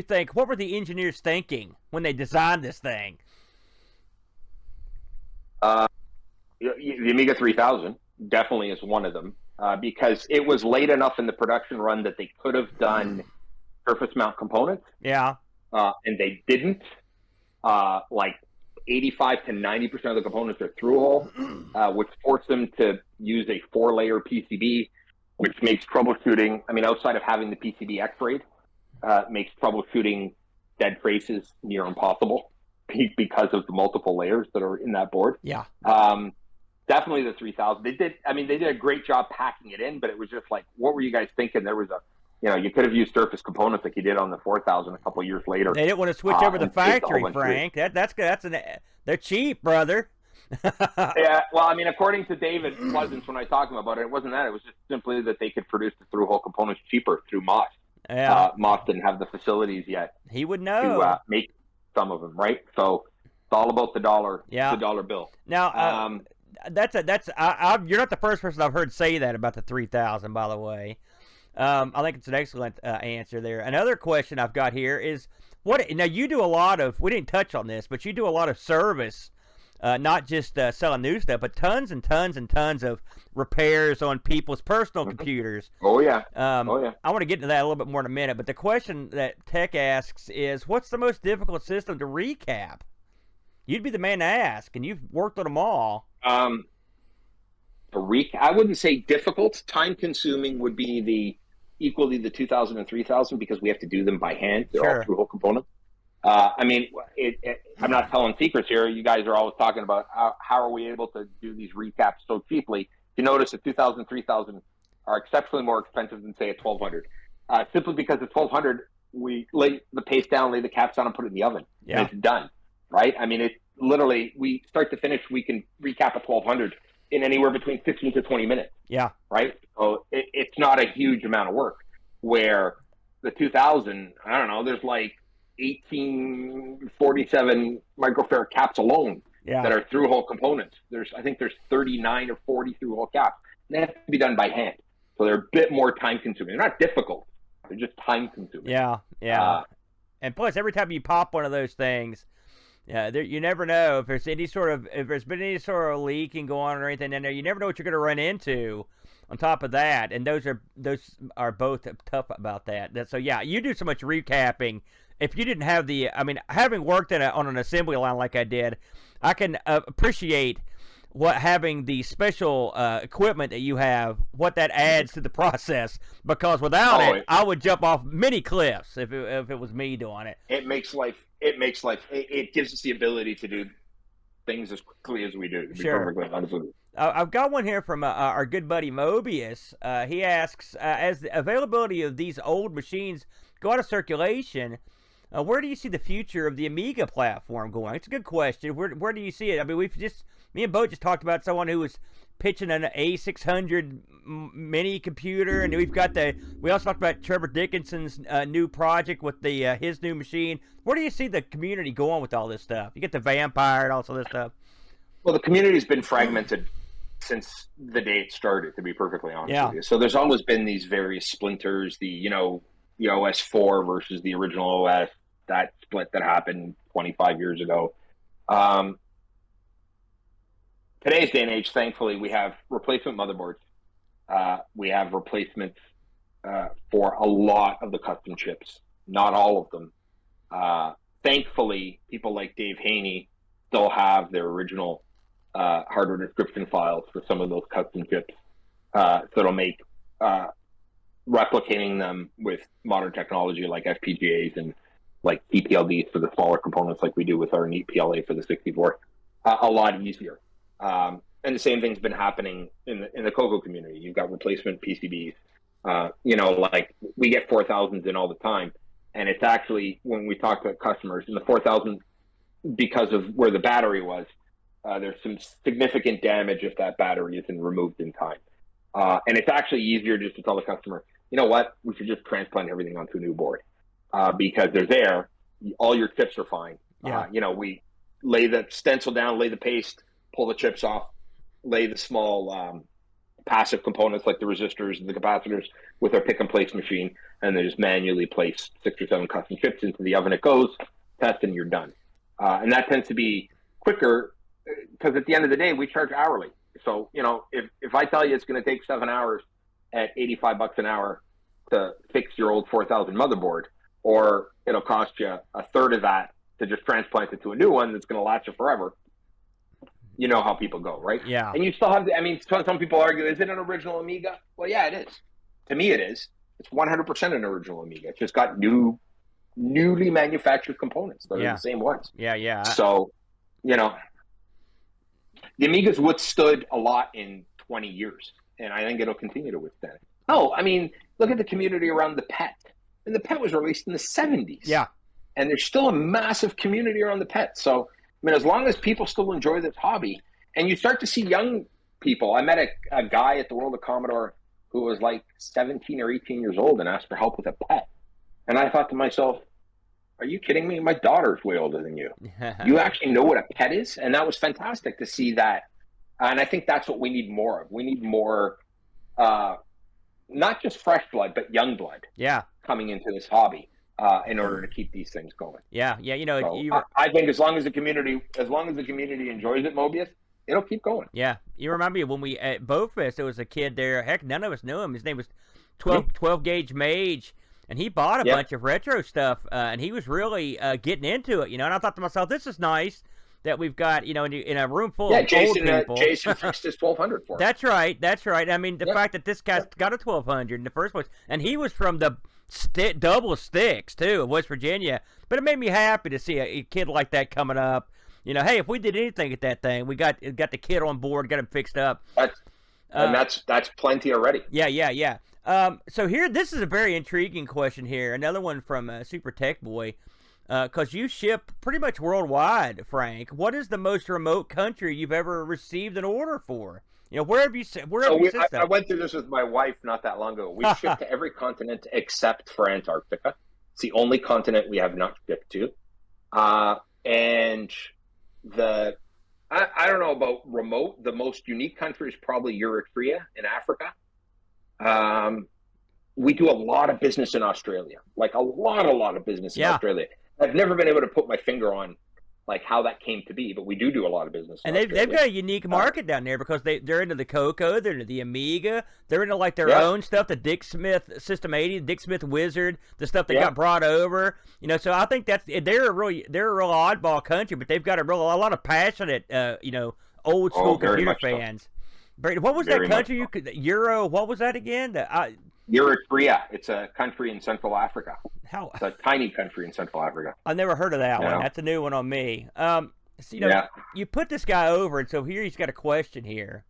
Speaker 1: think, what were the engineers thinking when they designed this thing?
Speaker 2: The Amiga 3000 definitely is one of them, because it was late enough in the production run that they could have done surface mount components.
Speaker 1: Yeah.
Speaker 2: And they didn't. Like 85 to 90% of the components are through hole, which forced them to use a 4-layer PCB, which makes troubleshooting, I mean, outside of having the PCB X-rayed, makes troubleshooting dead traces near impossible because of the multiple layers that are in that board.
Speaker 1: Yeah.
Speaker 2: Definitely the 3000. They did a great job packing it in, but it was just like, what were you guys thinking? There was you could have used surface components like you did on the 4000 a couple of years later.
Speaker 1: They didn't want to switch over the factory, Frank. They're cheap, brother.
Speaker 2: Yeah, well, I mean, according to David Pleasance, when I talked to him about it, it wasn't that. It was just simply that they could produce the through-hole components cheaper through Moss.
Speaker 1: Yeah.
Speaker 2: Moss didn't have the facilities yet.
Speaker 1: He would know.
Speaker 2: To make some of them, right? So it's all about the dollar,
Speaker 1: the
Speaker 2: dollar bill.
Speaker 1: Now, you're not the first person I've heard say that about the 3000, by the way. I think it's an excellent answer there. Another question I've got here is, now you do a lot of, we didn't touch on this, but you do a lot of service, not just selling new stuff, but tons and tons and tons of repairs on people's personal computers.
Speaker 2: Oh, yeah.
Speaker 1: I want to get into that a little bit more in a minute, but the question that Tech asks is, what's the most difficult system to recap? You'd be the man to ask, and you've worked on them all.
Speaker 2: I wouldn't say difficult. Time-consuming would be equally the 2000 and 3000 because we have to do them by hand. They're all through-hole components. I mean, I'm not telling secrets here. You guys are always talking about how are we able to do these recaps so cheaply. You notice that 2000, 3000 are exceptionally more expensive than, say, a 1200. Simply because at 1200, we lay the paste down, lay the caps down, and put it in the oven.
Speaker 1: Yeah.
Speaker 2: And it's done, right? I mean, we start to finish, we can recap a 1200 in anywhere between 15 to 20 minutes.
Speaker 1: Yeah.
Speaker 2: Right? So it's not a huge amount of work. Where the 2000, I don't know, there's like 1847 microfarad caps alone that are through-hole components. I think there's 39 or 40 through-hole caps. They have to be done by hand. So they're a bit more time-consuming. They're not difficult. They're just time-consuming.
Speaker 1: Yeah. And plus, every time you pop one of those things, you never know if there's been any sort of leaking going on or anything in there. You never know what you're going to run into. On top of that, and those are both tough about that. So yeah, you do so much recapping. If you didn't have having worked on an assembly line like I did, I can appreciate having the special equipment that you have, what that adds to the process. Because without it, I would jump off many cliffs if it was me doing it.
Speaker 2: It makes life. It gives us the ability to do things as quickly as we do, to be
Speaker 1: Sure.
Speaker 2: perfectly honest with you.
Speaker 1: I've got one here from our good buddy Mobius. He asks, as the availability of these old machines go out of circulation, where do you see the future of the Amiga platform going? It's a good question. Where do you see it? I mean, me and Bo just talked about someone who was pitching an A600 mini computer, and we also talked about Trevor Dickinson's new project with his new machine. Where do you see the community going with all this stuff? You get the Vampire and all this stuff.
Speaker 2: Well, the community's been fragmented since the day it started, to be perfectly honest with you. So there's always been these various splinters, the OS 4 versus the original OS, that split that happened 25 years ago. Today's day and age, thankfully, we have replacement motherboards. We have replacements for a lot of the custom chips, not all of them. Thankfully, people like Dave Haney still have their original hardware description files for some of those custom chips. So it'll make replicating them with modern technology like FPGAs and like TPLDs for the smaller components like we do with our neat PLA for the 64 a lot easier. And the same thing's been happening in the Coco community. You've got replacement PCBs. Like we get 4000s in all the time. And it's actually, when we talk to customers, in the 4000, because of where the battery was, there's some significant damage if that battery isn't removed in time. And it's actually easier just to tell the customer, you know what, we should just transplant everything onto a new board. Because they're there, all your chips are fine.
Speaker 1: Yeah.
Speaker 2: We lay the stencil down, lay the paste, pull the chips off, lay the small passive components like the resistors and the capacitors with our pick and place machine, and then just manually place 6 or 7 custom chips into the oven. It goes, test, and you're done. And that tends to be quicker because at the end of the day, we charge hourly. So, if I tell you it's going to take 7 hours at $85 an hour to fix your old 4000 motherboard, or it'll cost you a third of that to just transplant it to a new one that's going to last you forever, you know how people go, right?
Speaker 1: Yeah.
Speaker 2: And you still have, some people argue, is it an original Amiga? Well, yeah, it is. To me, it is. It's 100% an original Amiga. It's just got newly manufactured components that are the same ones.
Speaker 1: Yeah.
Speaker 2: So, the Amiga's withstood a lot in 20 years, and I think it'll continue to withstand. Oh, look at the community around the PET. And the PET was released in the 70s.
Speaker 1: Yeah.
Speaker 2: And there's still a massive community around the PET. So, as long as people still enjoy this hobby, and you start to see young people. I met a guy at the World of Commodore who was like 17 or 18 years old and asked for help with a PET. And I thought to myself, are you kidding me? My daughter's way older than you. You actually know what a PET is? And that was fantastic to see that. And I think that's what we need more of. We need more, not just fresh blood, but young blood coming into this hobby in order to keep these things going.
Speaker 1: Yeah.
Speaker 2: I think as long as the community enjoys it, Mobius, it'll keep going.
Speaker 1: Yeah. You remember when we, at Bowfest, there was a kid there. Heck, none of us knew him. His name was 12 Gauge Mage. And he bought a bunch of retro stuff, and he was really getting into it, And I thought to myself, this is nice that we've got, in a room full of old people.
Speaker 2: Jason fixed his 1200 for him.
Speaker 1: That's right. The fact that this guy's got a 1200 in the first place, and he was from the double sticks, too, of West Virginia. But it made me happy to see a kid like that coming up. Hey, if we did anything at that thing, we got the kid on board, got him fixed up.
Speaker 2: That's plenty already.
Speaker 1: Yeah. So here, this is a very intriguing question here. Another one from Super Tech Boy, because you ship pretty much worldwide, Frank. What is the most remote country you've ever received an order for? Where have you sent stuff?
Speaker 2: I went through this with my wife not that long ago. We shipped to every continent except for Antarctica. It's the only continent we have not shipped to. And I don't know about remote. The most unique country is probably Eritrea in Africa. We do a lot of business in Australia, like a lot of business in Australia. I've never been able to put my finger on like how that came to be, but we do a lot of business.
Speaker 1: And they've got a unique market down there because they're into the Coco, they're into the Amiga, they're into like their own stuff, the Dick Smith System 80, Dick Smith Wizard, the stuff that got brought over. So I think they're a real oddball country, but they've got a lot of passionate, old school computer fans. So. Brady, what was that country? Euro? What was that again?
Speaker 2: Eritrea. It's a country in Central Africa. It's a tiny country in Central Africa.
Speaker 1: I've never heard of that one. That's a new one on me. So, you put this guy over, and so here he's got a question here.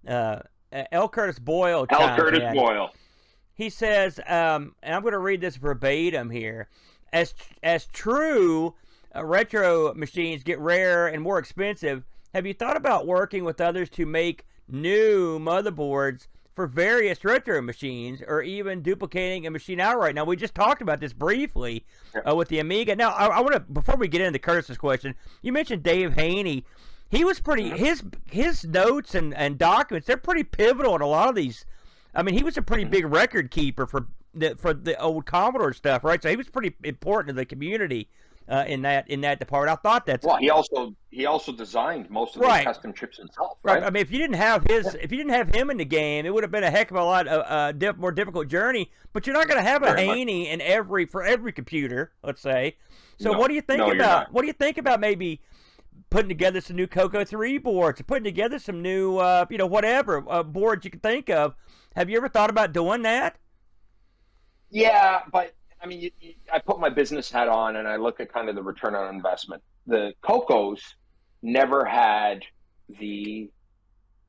Speaker 1: L. Curtis Boyle chimes in. He says, and I'm going to read this verbatim here. As true retro machines get rarer and more expensive, have you thought about working with others to make new motherboards for various retro machines, or even duplicating a machine outright? Now, we just talked about this briefly with the Amiga. Now, I want to, before we get into Curtis's question, you mentioned Dave Haney. He was pretty, his notes and documents, they're pretty pivotal in a lot of these. I mean, he was a pretty big record keeper for the old Commodore stuff, right? So he was pretty important to the community in that department. I thought that's
Speaker 2: he also designed most of those custom chips himself, right?
Speaker 1: I mean, if you didn't have him in the game, it would have been a heck of a lot more difficult journey. But you're not going to have a Haney for every computer, let's say. So what do you think about maybe putting together some new Coco 3 boards, or putting together some new whatever boards you can think of? Have you ever thought about doing that?
Speaker 2: Yeah, but I mean, I put my business hat on and I look at kind of the return on investment. The Cocos never had the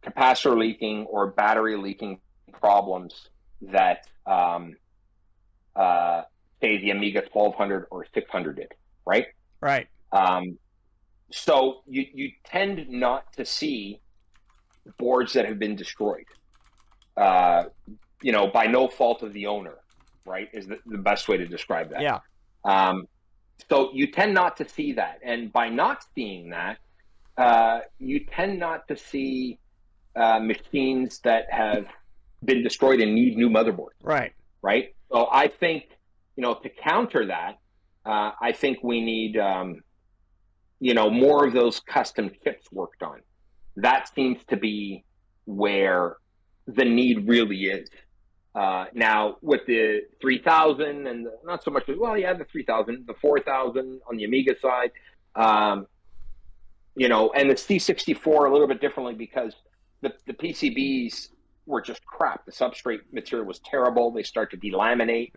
Speaker 2: capacitor leaking or battery leaking problems that, say, the Amiga 1200 or 600 did, right?
Speaker 1: Right.
Speaker 2: So you tend not to see boards that have been destroyed, by no fault of the owner. Right, is the best way to describe that.
Speaker 1: Yeah.
Speaker 2: So you tend not to see that, and by not seeing that, you tend not to see machines that have been destroyed and need new motherboards.
Speaker 1: Right.
Speaker 2: Right. So I think to counter that, I think we need more of those custom chips worked on. That seems to be where the need really is. Now with the 3000 and not so much, the 3000, the 4000 on the Amiga side, and the C64 a little bit differently because the PCBs were just crap. The substrate material was terrible. They start to delaminate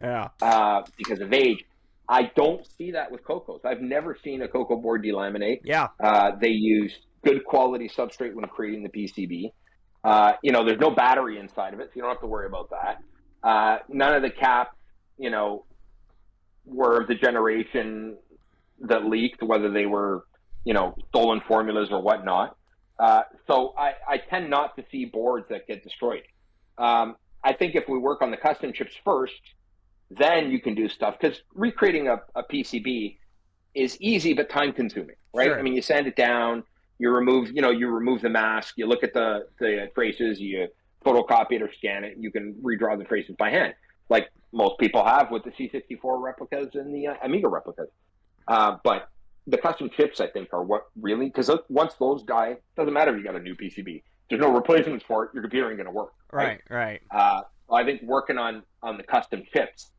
Speaker 2: because of age. I don't see that with Cocos. I've never seen a Coco board delaminate.
Speaker 1: Yeah.
Speaker 2: They use good quality substrate when creating the PCB. There's no battery inside of it, so you don't have to worry about that. None of the caps, were of the generation that leaked, whether they were, stolen formulas or whatnot. So I tend not to see boards that get destroyed. I think if we work on the custom chips first, then you can do stuff, because recreating a PCB is easy but time consuming, right? Sure. I mean, you sand it down, you remove the mask, you look at the traces, you photocopy it or scan it, you can redraw the traces by hand, like most people have with the C64 replicas and the Amiga replicas. But the custom chips, I think, are what really, because once those die, it doesn't matter if you got a new PCB. There's no replacements for it. Your computer ain't going to work.
Speaker 1: Right.
Speaker 2: I think working on the custom chips,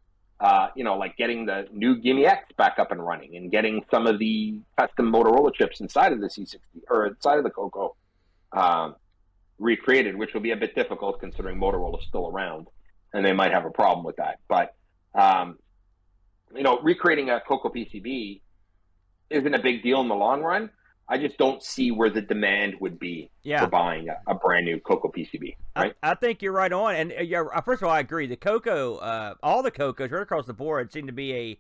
Speaker 2: like getting the new Gimme X back up and running, and getting some of the custom Motorola chips inside of the C60 or inside of the Coco recreated, which will be a bit difficult considering Motorola is still around and they might have a problem with that. But recreating a Coco PCB isn't a big deal in the long run. I just don't see where the demand would be for buying a brand new Coco PCB. Right?
Speaker 1: I think you're right on. And first of all, I agree. The Coco, all the Cocos right across the board seem to be a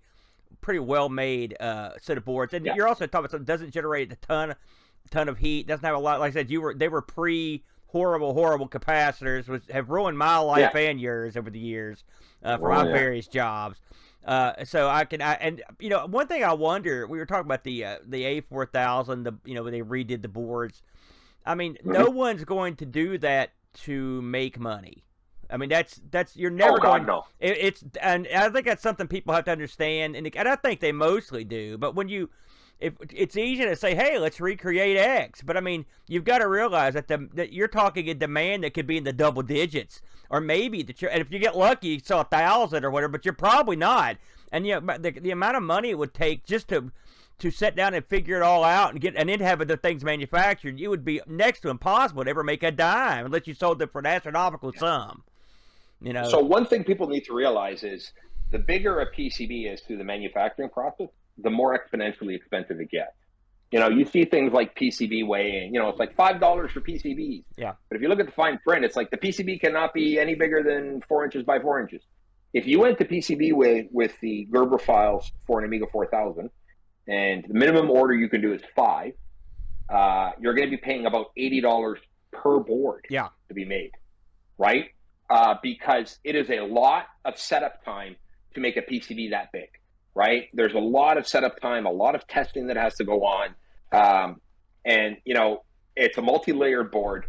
Speaker 1: pretty well-made set of boards. And you're also talking about something that doesn't generate a ton of heat. Doesn't have a lot. Like I said, they were horrible capacitors, which have ruined my life and yours over the years for my various jobs. So one thing I wonder, we were talking about the A4000, when they redid the boards. I mean, no one's going to do that to make money. I mean, that's you're never going.
Speaker 2: No.
Speaker 1: And I think that's something people have to understand, and I think they mostly do. But it's easy to say, hey, let's recreate X. But I mean, you've got to realize that you're talking a demand that could be in the double digits, or maybe and if you get lucky, you sell 1,000 or whatever. But you're probably not. And the amount of money it would take just to sit down and figure it all out and then have the things manufactured, it would be next to impossible to ever make a dime unless you sold them for an astronomical sum.
Speaker 2: So one thing people need to realize is the bigger a PCB is through the manufacturing process, the more exponentially expensive it gets. You see things like PCB weighing. It's like $5 for PCBs.
Speaker 1: Yeah.
Speaker 2: But if you look at the fine print, it's like the PCB cannot be any bigger than 4 inches by 4 inches. If you went to PCB with the Gerber files for an Amiga 4000, and the minimum order you can do is 5, you're going to be paying about $80 per board to be made, right? Because it is a lot of setup time to make a PCB that big, right? There's a lot of setup time, a lot of testing that has to go on. And it's a multi-layered board.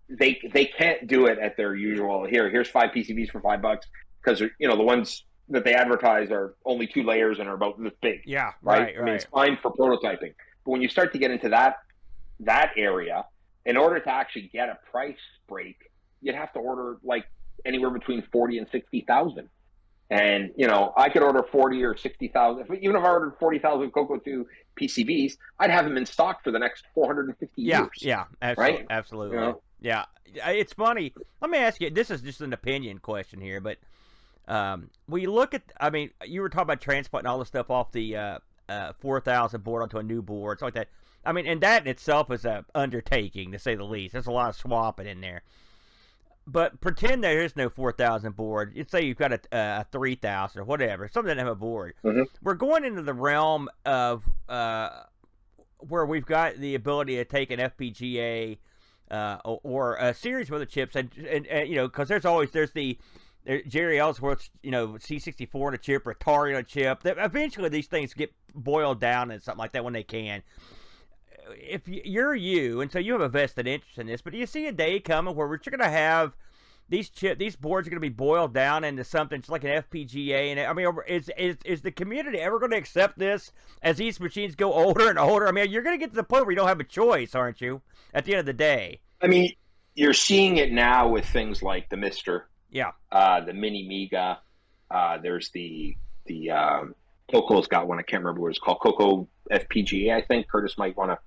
Speaker 2: They can't do it at their usual, here's 5 PCBs for $5, because the ones that they advertise are only 2 layers and are about this big.
Speaker 1: Yeah,
Speaker 2: right. I mean, it's fine for prototyping, but when you start to get into that area, in order to actually get a price break, you'd have to order like anywhere between 40 and 60,000. And I could order 40 or 60,000. Even if I ordered 40,000 Coco 2 PCBs, I'd have them in stock for the next 450 years.
Speaker 1: Yeah, absolutely,
Speaker 2: right?
Speaker 1: Absolutely. Yeah, it's funny. Let me ask you. This is just an opinion question here, but when you look at, I mean, you were talking about transplanting all the stuff off the 4000 board onto a new board, something like that. I mean, and that in itself is a undertaking, to say the least. There's a lot of swapping in there. But pretend there is no 4000 board. Let's say you've got a 3000 or whatever, something that doesn't have a board.
Speaker 2: Mm-hmm.
Speaker 1: We're going into the realm of where we've got the ability to take an FPGA or a series of other chips, and because there's Jerry Ellsworth's C64 on a chip or Atari on a chip. Eventually, these things get boiled down and something like that when they can. If you're and so you have a vested interest in this, but do you see a day coming where we're going to have these boards are going to be boiled down into something just like an FPGA? And I mean, is the community ever going to accept this as these machines go older and older? I mean, you're going to get to the point where you don't have a choice, aren't you? At the end of the day.
Speaker 2: I mean, you're seeing it now with things like the Mister, the Mini Miga. There's the Coco's got one. I can't remember what it's called. Coco FPGA, I think. Curtis might want to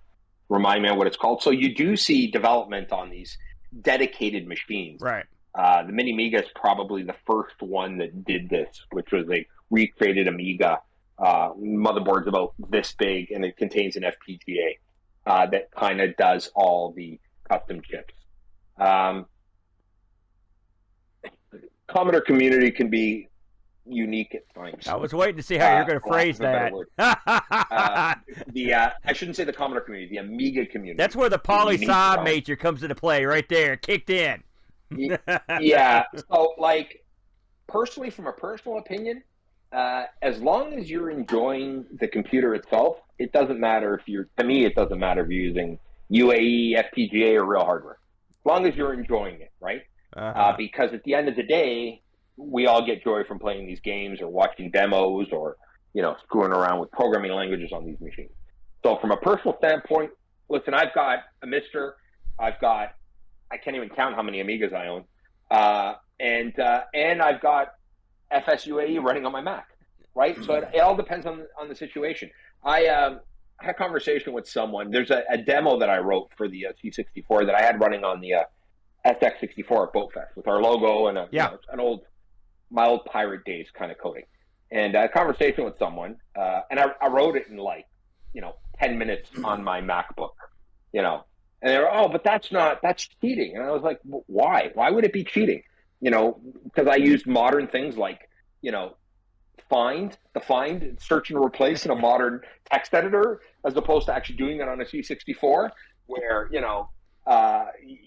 Speaker 2: remind me of what it's called. So you do see development on these dedicated machines.
Speaker 1: Right.
Speaker 2: The Mini Amiga is probably the first one that did this, which was a recreated Amiga. Motherboard's about this big, and it contains an FPGA that kind of does all the custom chips. Commodore community can be unique at times.
Speaker 1: I was waiting to see how you're going to phrase that.
Speaker 2: I shouldn't say the Commodore community, the Amiga community.
Speaker 1: That's where the poli-sci major comes into play, right there, kicked in.
Speaker 2: Yeah. So, like, personally, from a personal opinion, as long as you're enjoying the computer itself, it doesn't matter if you're. To me, it doesn't matter if you're using UAE, FPGA, or real hardware. As long as you're enjoying it, right? Because at the end of the day, we all get joy from playing these games or watching demos or, screwing around with programming languages on these machines. So from a personal standpoint, listen, I've got a Mister. I can't even count how many Amigas I own. And I've got FSUAE running on my Mac, right? So it all depends on the situation. I had a conversation with someone. There's a demo that I wrote for the C64 that I had running on the SX64 at Boat Fest with our logo and my old pirate days kind of coding. And a conversation with someone, and I wrote it in 10 minutes on my MacBook, and they were, but that's cheating. And I was like, why? Why would it be cheating? Because I used modern things like, find, search and replace in a modern text editor, as opposed to actually doing it on a C64 where,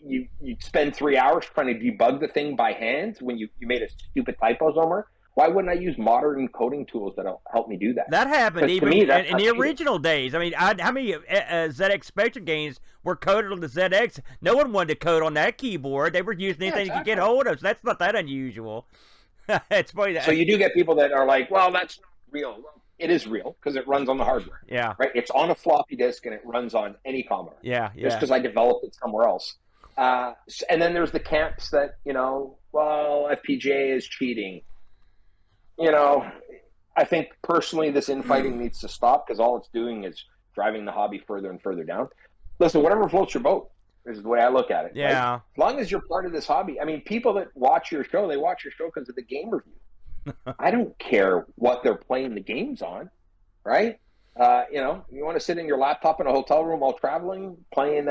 Speaker 2: you spend 3 hours trying to debug the thing by hand when you made a stupid typo somewhere. Why wouldn't I use modern coding tools that'll help me do that?
Speaker 1: That happened even in the original days. I mean, how many ZX Spectrum games were coded on the ZX? No one wanted to code on that keyboard. They were using anything you could get hold of. So that's not that unusual. It's funny that.
Speaker 2: So you do get people that are like, well, that's not real. Well, it is real because it runs on the hardware.
Speaker 1: Yeah.
Speaker 2: Right? It's on a floppy disk and it runs on any Commodore.
Speaker 1: Yeah.
Speaker 2: Just because I developed it somewhere else. And then there's the camps that, FPGA is cheating. I think personally this infighting needs to stop because all it's doing is driving the hobby further and further down. Listen, whatever floats your boat is the way I look at it.
Speaker 1: Yeah.
Speaker 2: Right? As long as you're part of this hobby. I mean, people that watch your show, they watch your show because of the game review. I don't care what they're playing the games on, right? You want to sit in your laptop in a hotel room while traveling, playing,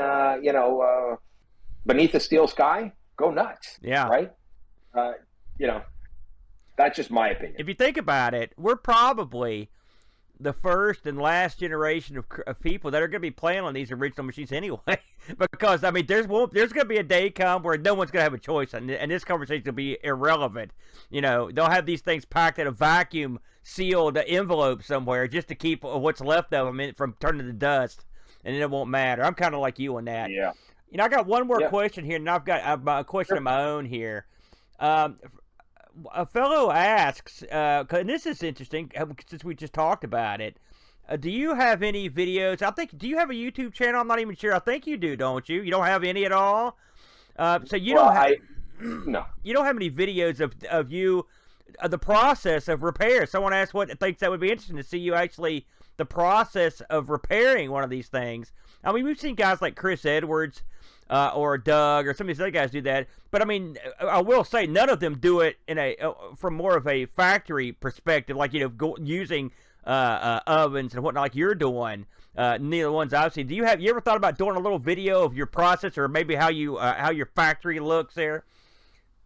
Speaker 2: beneath the steel sky, go nuts.
Speaker 1: Yeah.
Speaker 2: Right. Uh, you know, that's just my opinion.
Speaker 1: If you think about it, we're probably the first and last generation of people that are going to be playing on these original machines anyway. Because, I mean, there's going to be a day come where no one's going to have a choice, and this conversation will be irrelevant. They'll have these things packed in a vacuum sealed envelope somewhere just to keep what's left of them from turning to dust, and then it won't matter. I'm kind of like you on that.
Speaker 2: Yeah.
Speaker 1: I got one more question here, and I've got a question of my own here. A fellow asks, and this is interesting since we just talked about it. Do you have any videos? Do you have a YouTube channel? I'm not even sure. I think you do, don't you? You don't have any at all? So you don't have.
Speaker 2: No.
Speaker 1: You don't have any videos of you, the process of repair. Someone asked what thinks that would be interesting to see you actually the process of repairing one of these things. I mean, we've seen guys like Chris Edwards. Or Doug, or some of these other guys do that. But I mean, I will say none of them do it from more of a factory perspective, like using ovens and whatnot, like you're doing. Neither ones I've seen. You ever thought about doing a little video of your process, or maybe how your factory looks there?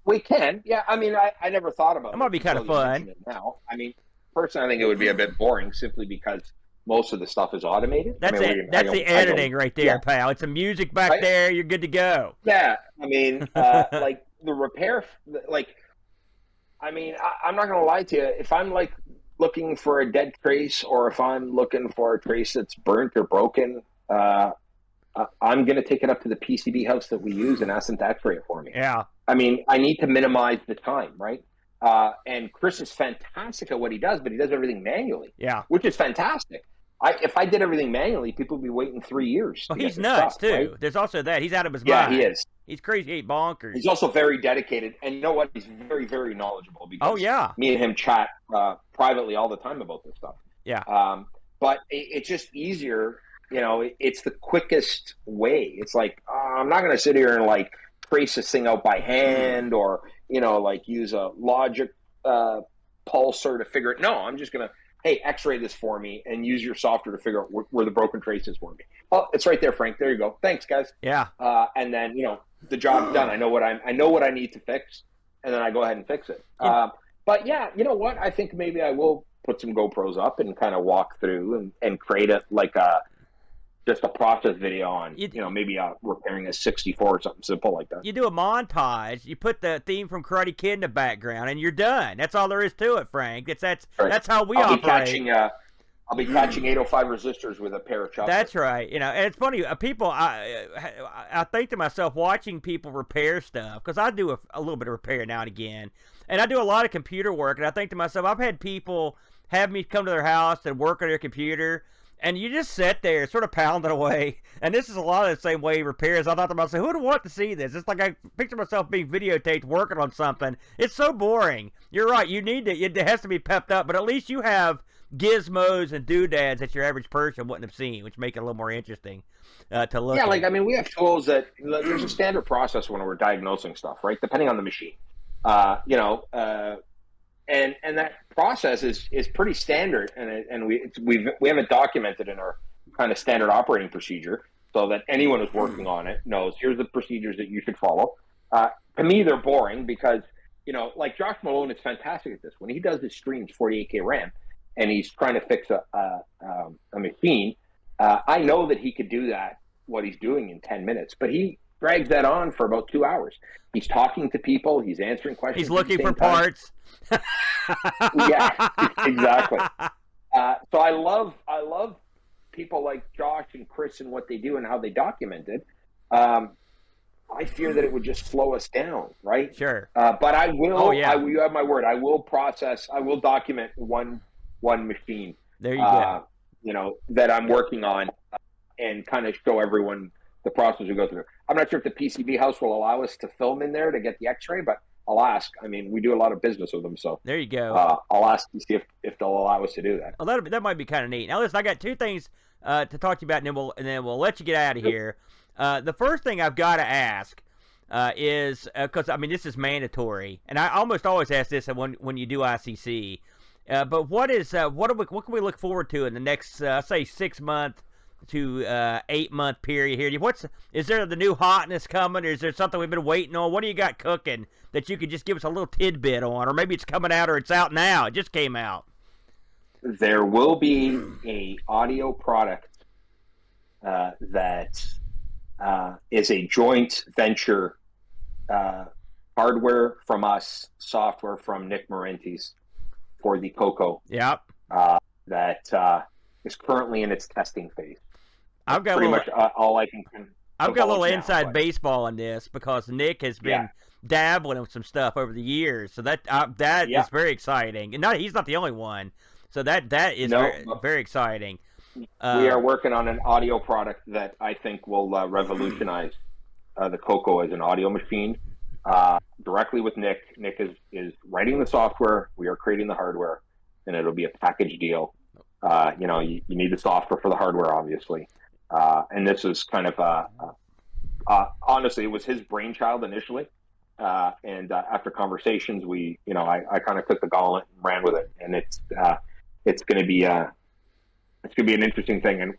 Speaker 2: We can, yeah. I mean, I never thought about it.
Speaker 1: That might be kind of fun.
Speaker 2: Now, I mean, personally, I think it would be a bit boring simply because most of the stuff is automated.
Speaker 1: That's That's the editing right there, pal. It's some music back there. You're good to go.
Speaker 2: Yeah. I mean, like the repair, I'm not going to lie to you. If I'm like looking for a dead trace, or if I'm looking for a trace that's burnt or broken, I'm going to take it up to the PCB house that we use and ask them to x-ray it for me.
Speaker 1: Yeah.
Speaker 2: I mean, I need to minimize the time, right? And Chris is fantastic at what he does, but he does everything manually.
Speaker 1: Yeah.
Speaker 2: Which is fantastic. If I did everything manually, people would be waiting 3 years.
Speaker 1: Well, he's nuts, too. Right? There's also that. He's out of his mind.
Speaker 2: Yeah, he is.
Speaker 1: He's crazy. He's bonkers.
Speaker 2: He's also very dedicated. And you know what? He's very, very knowledgeable. Because me and him chat privately all the time about this stuff.
Speaker 1: Yeah.
Speaker 2: But it's just easier. It's the quickest way. It's like, I'm not going to sit here and like trace this thing out by hand, or, like use a logic pulsar to figure it. No, I'm just going to, hey, x-ray this for me and use your software to figure out where the broken trace is for me. Oh, it's right there, Frank. There you go. Thanks, guys.
Speaker 1: Yeah.
Speaker 2: And then, the job's done. I know what I need to fix, and then I go ahead and fix it. But yeah, you know what? I think maybe I will put some GoPros up and kind of walk through and create it like just a process video on, maybe repairing a 64 or something simple like that.
Speaker 1: You do a montage. You put the theme from Karate Kid in the background, and you're done. That's all there is to it, Frank. That's how we operate.
Speaker 2: I'll be catching 805 resistors with a pair of chopsticks.
Speaker 1: That's right. And it's funny. People, I think to myself, watching people repair stuff, because I do a little bit of repair now and again, and I do a lot of computer work. And I think to myself, I've had people have me come to their house and work on their computer. And you just sit there, sort of pounding away. And this is a lot of the same way repairs. I thought to myself, who would want to see this? It's like I picture myself being videotaped working on something. It's so boring. You're right. It has to be pepped up. But at least you have gizmos and doodads that your average person wouldn't have seen, which make it a little more interesting to look at.
Speaker 2: Yeah, we have tools that there's a standard process when we're diagnosing stuff, right? Depending on the machine. And that process is pretty standard, and we have it documented in our kind of standard operating procedure, so that anyone who's working on it knows here's the procedures that you should follow. To me, they're boring because like Josh Malone is fantastic at this. When he does his streams 48K RAM, and he's trying to fix a machine, I know that he could do that what he's doing in 10 minutes, but he drags that on for about 2 hours. He's talking to people. He's answering questions.
Speaker 1: He's looking for parts.
Speaker 2: Yeah, exactly. So I love people like Josh and Chris and what they do and how they document it. I fear that it would just slow us down, right?
Speaker 1: Sure.
Speaker 2: But I will. Oh, yeah. You have my word. I will document one machine.
Speaker 1: There you go.
Speaker 2: That I'm working on, and kind of show everyone the process we go through. I'm not sure if the PCB house will allow us to film in there to get the X-ray, but I'll ask. I mean, we do a lot of business with them, so
Speaker 1: there you go.
Speaker 2: I'll ask to see if they'll allow us to do that.
Speaker 1: Well, that might be kind of neat. Now, listen, I got two things to talk to you about, and then we'll let you get out of here. The first thing I've got to ask is because this is mandatory, and I almost always ask this when you do ICC. But what can we look forward to in the next say 6 month to 8 month period here? Is there the new hotness coming, or is there something we've been waiting on? What do you got cooking that you could just give us a little tidbit on, or maybe it's coming out or it's out now? It just came out.
Speaker 2: There will be a audio product that is a joint venture, hardware from us, software from Nick Marentes for the Coco.
Speaker 1: Yep.
Speaker 2: That is currently in its testing phase.
Speaker 1: I've got
Speaker 2: pretty much all I can.
Speaker 1: I've got a little inside baseball on this because Nick has been dabbling with some stuff over the years, so that is very exciting. And he's not the only one, so that is very exciting.
Speaker 2: We are working on an audio product that I think will revolutionize the Coco as an audio machine. Directly with Nick. Nick is writing the software. We are creating the hardware, and it'll be a package deal. You need the software for the hardware, obviously. And this is kind of honestly, it was his brainchild initially. And after conversations, I kind of took the gauntlet and ran with it. And it's going to be an interesting thing. And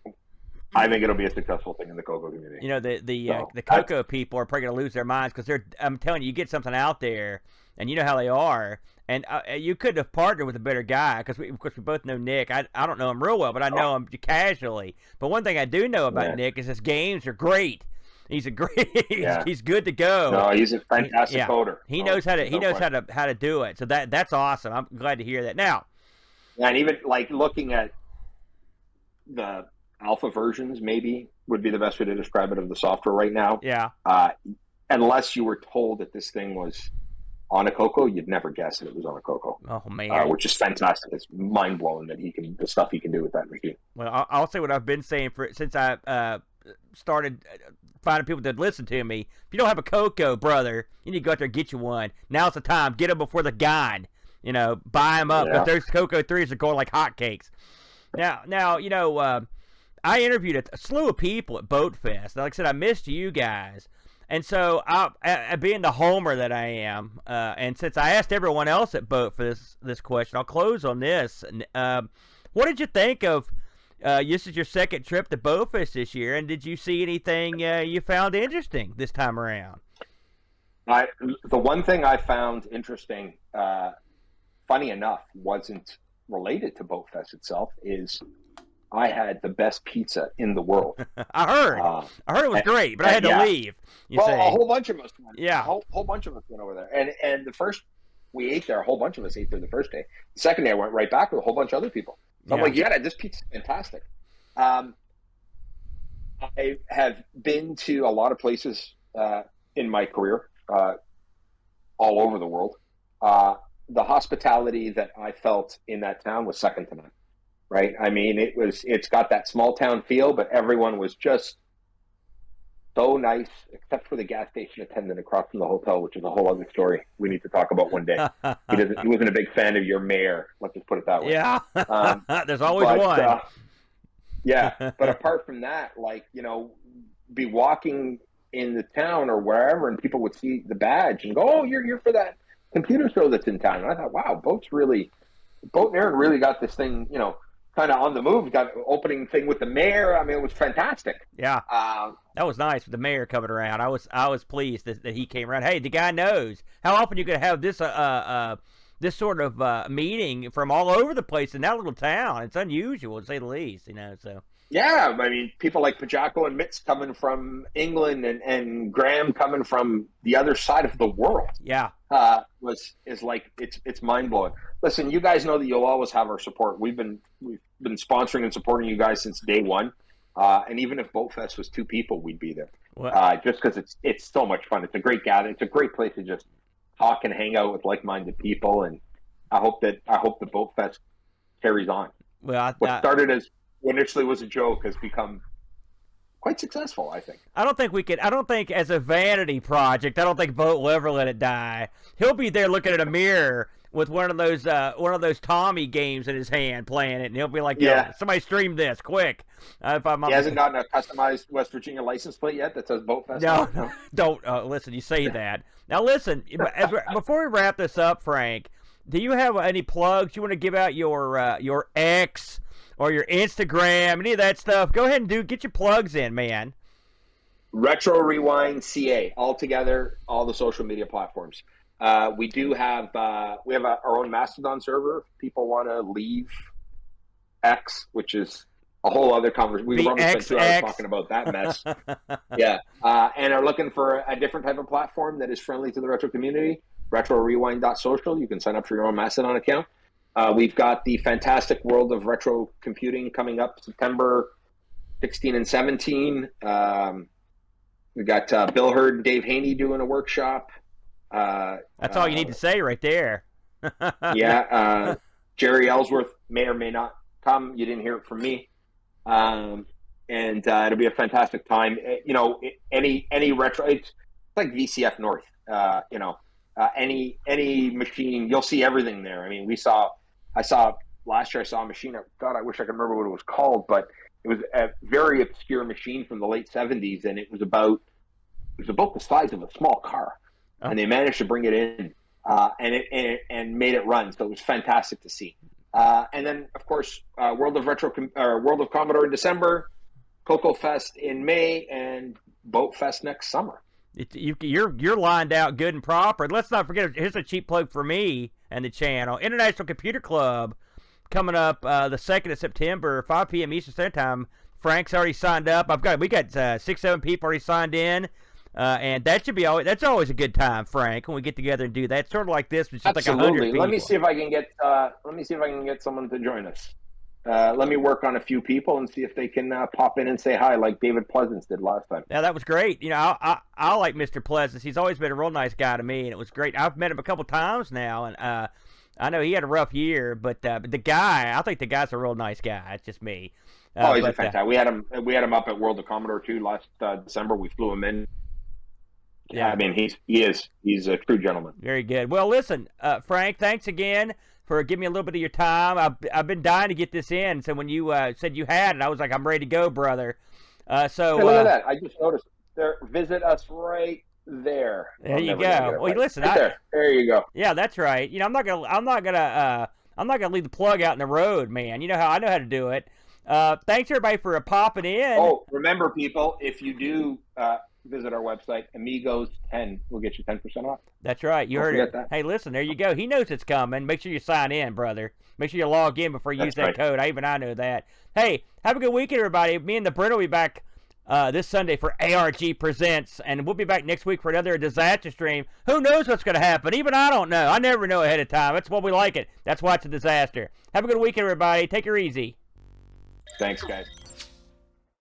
Speaker 2: I think it'll be a successful thing in the Coco community.
Speaker 1: The Coco people are probably going to lose their minds because I'm telling you, you get something out there, and you know how they are. And you couldn't have partnered with a better guy because we both know Nick. I don't know him real well, but I know him casually. But one thing I do know about Nick is his games are great. He's he's good to go.
Speaker 2: No, he's a fantastic coder.
Speaker 1: He knows how to do it. So that's awesome. I'm glad to hear that. Now,
Speaker 2: and even like looking at the alpha versions, maybe would be the best way to describe it of the software right now.
Speaker 1: Yeah.
Speaker 2: Unless you were told that this thing was on a Coco, you'd never guess that it was on a Coco.
Speaker 1: Oh man,
Speaker 2: which is fantastic. It's mind blowing that the stuff he can do with that machine.
Speaker 1: Well, I'll say what I've been saying since I started finding people that listen to me. If you don't have a Coco, brother, you need to go out there and get you one. Now's the time. Get them before they're gone. Buy them up because those Coco 3s are going like hotcakes. Now, I interviewed a slew of people at Boat Fest. Like I said, I missed you guys. And so, I being the homer that I am, and since I asked everyone else at Boat for this question, I'll close on this. What did you think of? This is your second trip to Boat Fest this year, and did you see anything you found interesting this time around?
Speaker 2: The one thing I found interesting, funny enough, wasn't related to Boat Fest itself. Is I had the best pizza in the world.
Speaker 1: I heard it was great, but I had to leave.
Speaker 2: A whole bunch of us went. Yeah, a whole bunch of us went over there, and the first we ate there, a whole bunch of us ate there the first day. The second day, I went right back with a whole bunch of other people. So I'm like, this pizza's fantastic. I have been to a lot of places in my career, all over the world. The hospitality that I felt in that town was second to none. Right. I mean, it's got that small town feel, but everyone was just so nice, except for the gas station attendant across from the hotel, which is a whole other story we need to talk about one day. He wasn't a big fan of your mayor. Let's just put it that way.
Speaker 1: Yeah. There's always one.
Speaker 2: But apart from that, be walking in the town or wherever, and people would see the badge and go, "Oh, you're for that computer show that's in town." And I thought, wow, Boat and Aaron really got this thing, kind of on the move. Got an opening thing with the mayor. I mean, it was fantastic.
Speaker 1: Yeah, that was nice with the mayor coming around. I was pleased that he came around. Hey, the guy knows. How often you could have this this sort of meeting from all over the place in that little town? It's unusual to say the least. So. Yeah,
Speaker 2: I mean, people like Pajako and Mitz coming from England and Graham coming from the other side of the world.
Speaker 1: Yeah,
Speaker 2: it's mind blowing. Listen, you guys know that you'll always have our support. We've been sponsoring and supporting you guys since day one. And even if Boat Fest was 2 people, we'd be there. Just because it's so much fun. It's a great gathering. It's a great place to just talk and hang out with like-minded people. And I hope the Boat Fest carries on.
Speaker 1: Well,
Speaker 2: what started as initially was a joke has become quite successful, I think.
Speaker 1: I don't think as a vanity project, I don't think Boat will ever let it die. He'll be there looking at a mirror with one of those Tommy games in his hand playing it, and he'll be like, somebody stream this quick.
Speaker 2: He hasn't gotten a customized West Virginia license plate yet that says Boat Fest.
Speaker 1: No, don't listen. You say that. Now listen, before we wrap this up, Frank, Do you have any plugs? You want to give out your X or your Instagram, any of that stuff? Go ahead and get your plugs in, man.
Speaker 2: RetroRewind.ca, all together, all the social media platforms. We do have our own Mastodon server. If people want to leave X, which is a whole other conversation. We probably spent 2 hours talking about that mess. Yeah, and are looking for a different type of platform that is friendly to the retro community. RetroRewind.social. You can sign up for your own Mastodon account. We've got the fantastic World of Retro Computing coming up September 16 and 17. We got Bill Hurd and Dave Haney doing a workshop.
Speaker 1: That's all you need to say right there.
Speaker 2: Yeah. Jerry Ellsworth may or may not come. You didn't hear it from me. And it'll be a fantastic time. Any retro, it's like VCF North. Any machine, you'll see everything there. I mean, last year I saw a machine. God, I wish I could remember what it was called, but it was a very obscure machine from the late 70s, and it was about the size of a small car, and they managed to bring it in and made it run. So it was fantastic to see. And then, of course, World of Commodore in December, Coco Fest in May, and Boat Fest next summer.
Speaker 1: You're lined out good and proper. Let's not forget. Here's a cheap plug for me and the channel. International Computer Club coming up the 2nd of September, 5 p.m. Eastern Standard Time. Frank's already signed up. We got 6-7 people already signed in. And that's always a good time, Frank, when we get together and do that. It's sort of like this, but it's just
Speaker 2: Absolutely.
Speaker 1: like 100 people.
Speaker 2: Let me see if I can get someone to join us. Let me work on a few people and see if they can pop in and say hi, like David Pleasance did last time.
Speaker 1: Yeah, that was great. I like Mr. Pleasance. He's always been a real nice guy to me, and it was great. I've met him a couple times now, and I know he had a rough year, but I think the guy's a real nice guy. It's just me.
Speaker 2: He's a fantastic. We had him up at World of Commodore too last December. We flew him in. Yeah, I mean he's a true gentleman.
Speaker 1: Very good. Well, listen, Frank, thanks again for giving me a little bit of your time. I've been dying to get this in. So when you said you had it, I was like, I'm ready to go, brother.
Speaker 2: Hey, look at that! I just noticed there. Visit us right there.
Speaker 1: There you go. Well, listen,
Speaker 2: there you go.
Speaker 1: Yeah, that's right. I'm not gonna leave the plug out in the road, man. You know how I know how to do it. Thanks everybody for popping in.
Speaker 2: Oh, remember, people, if you do visit our website, Amigos 10 will get you 10% off.
Speaker 1: That's right. You heard it. Hey, listen, there you go. He knows it's coming. Make sure you sign in, brother. Make sure you log in before you use that code. I know that. Hey, have a good weekend, everybody. Me and the Brent will be back this Sunday for ARG Presents, and we'll be back next week for another disaster stream. Who knows what's going to happen? Even I don't know. I never know ahead of time. That's why we like it. That's why it's a disaster. Have a good weekend, everybody. Take her easy.
Speaker 2: Thanks, guys.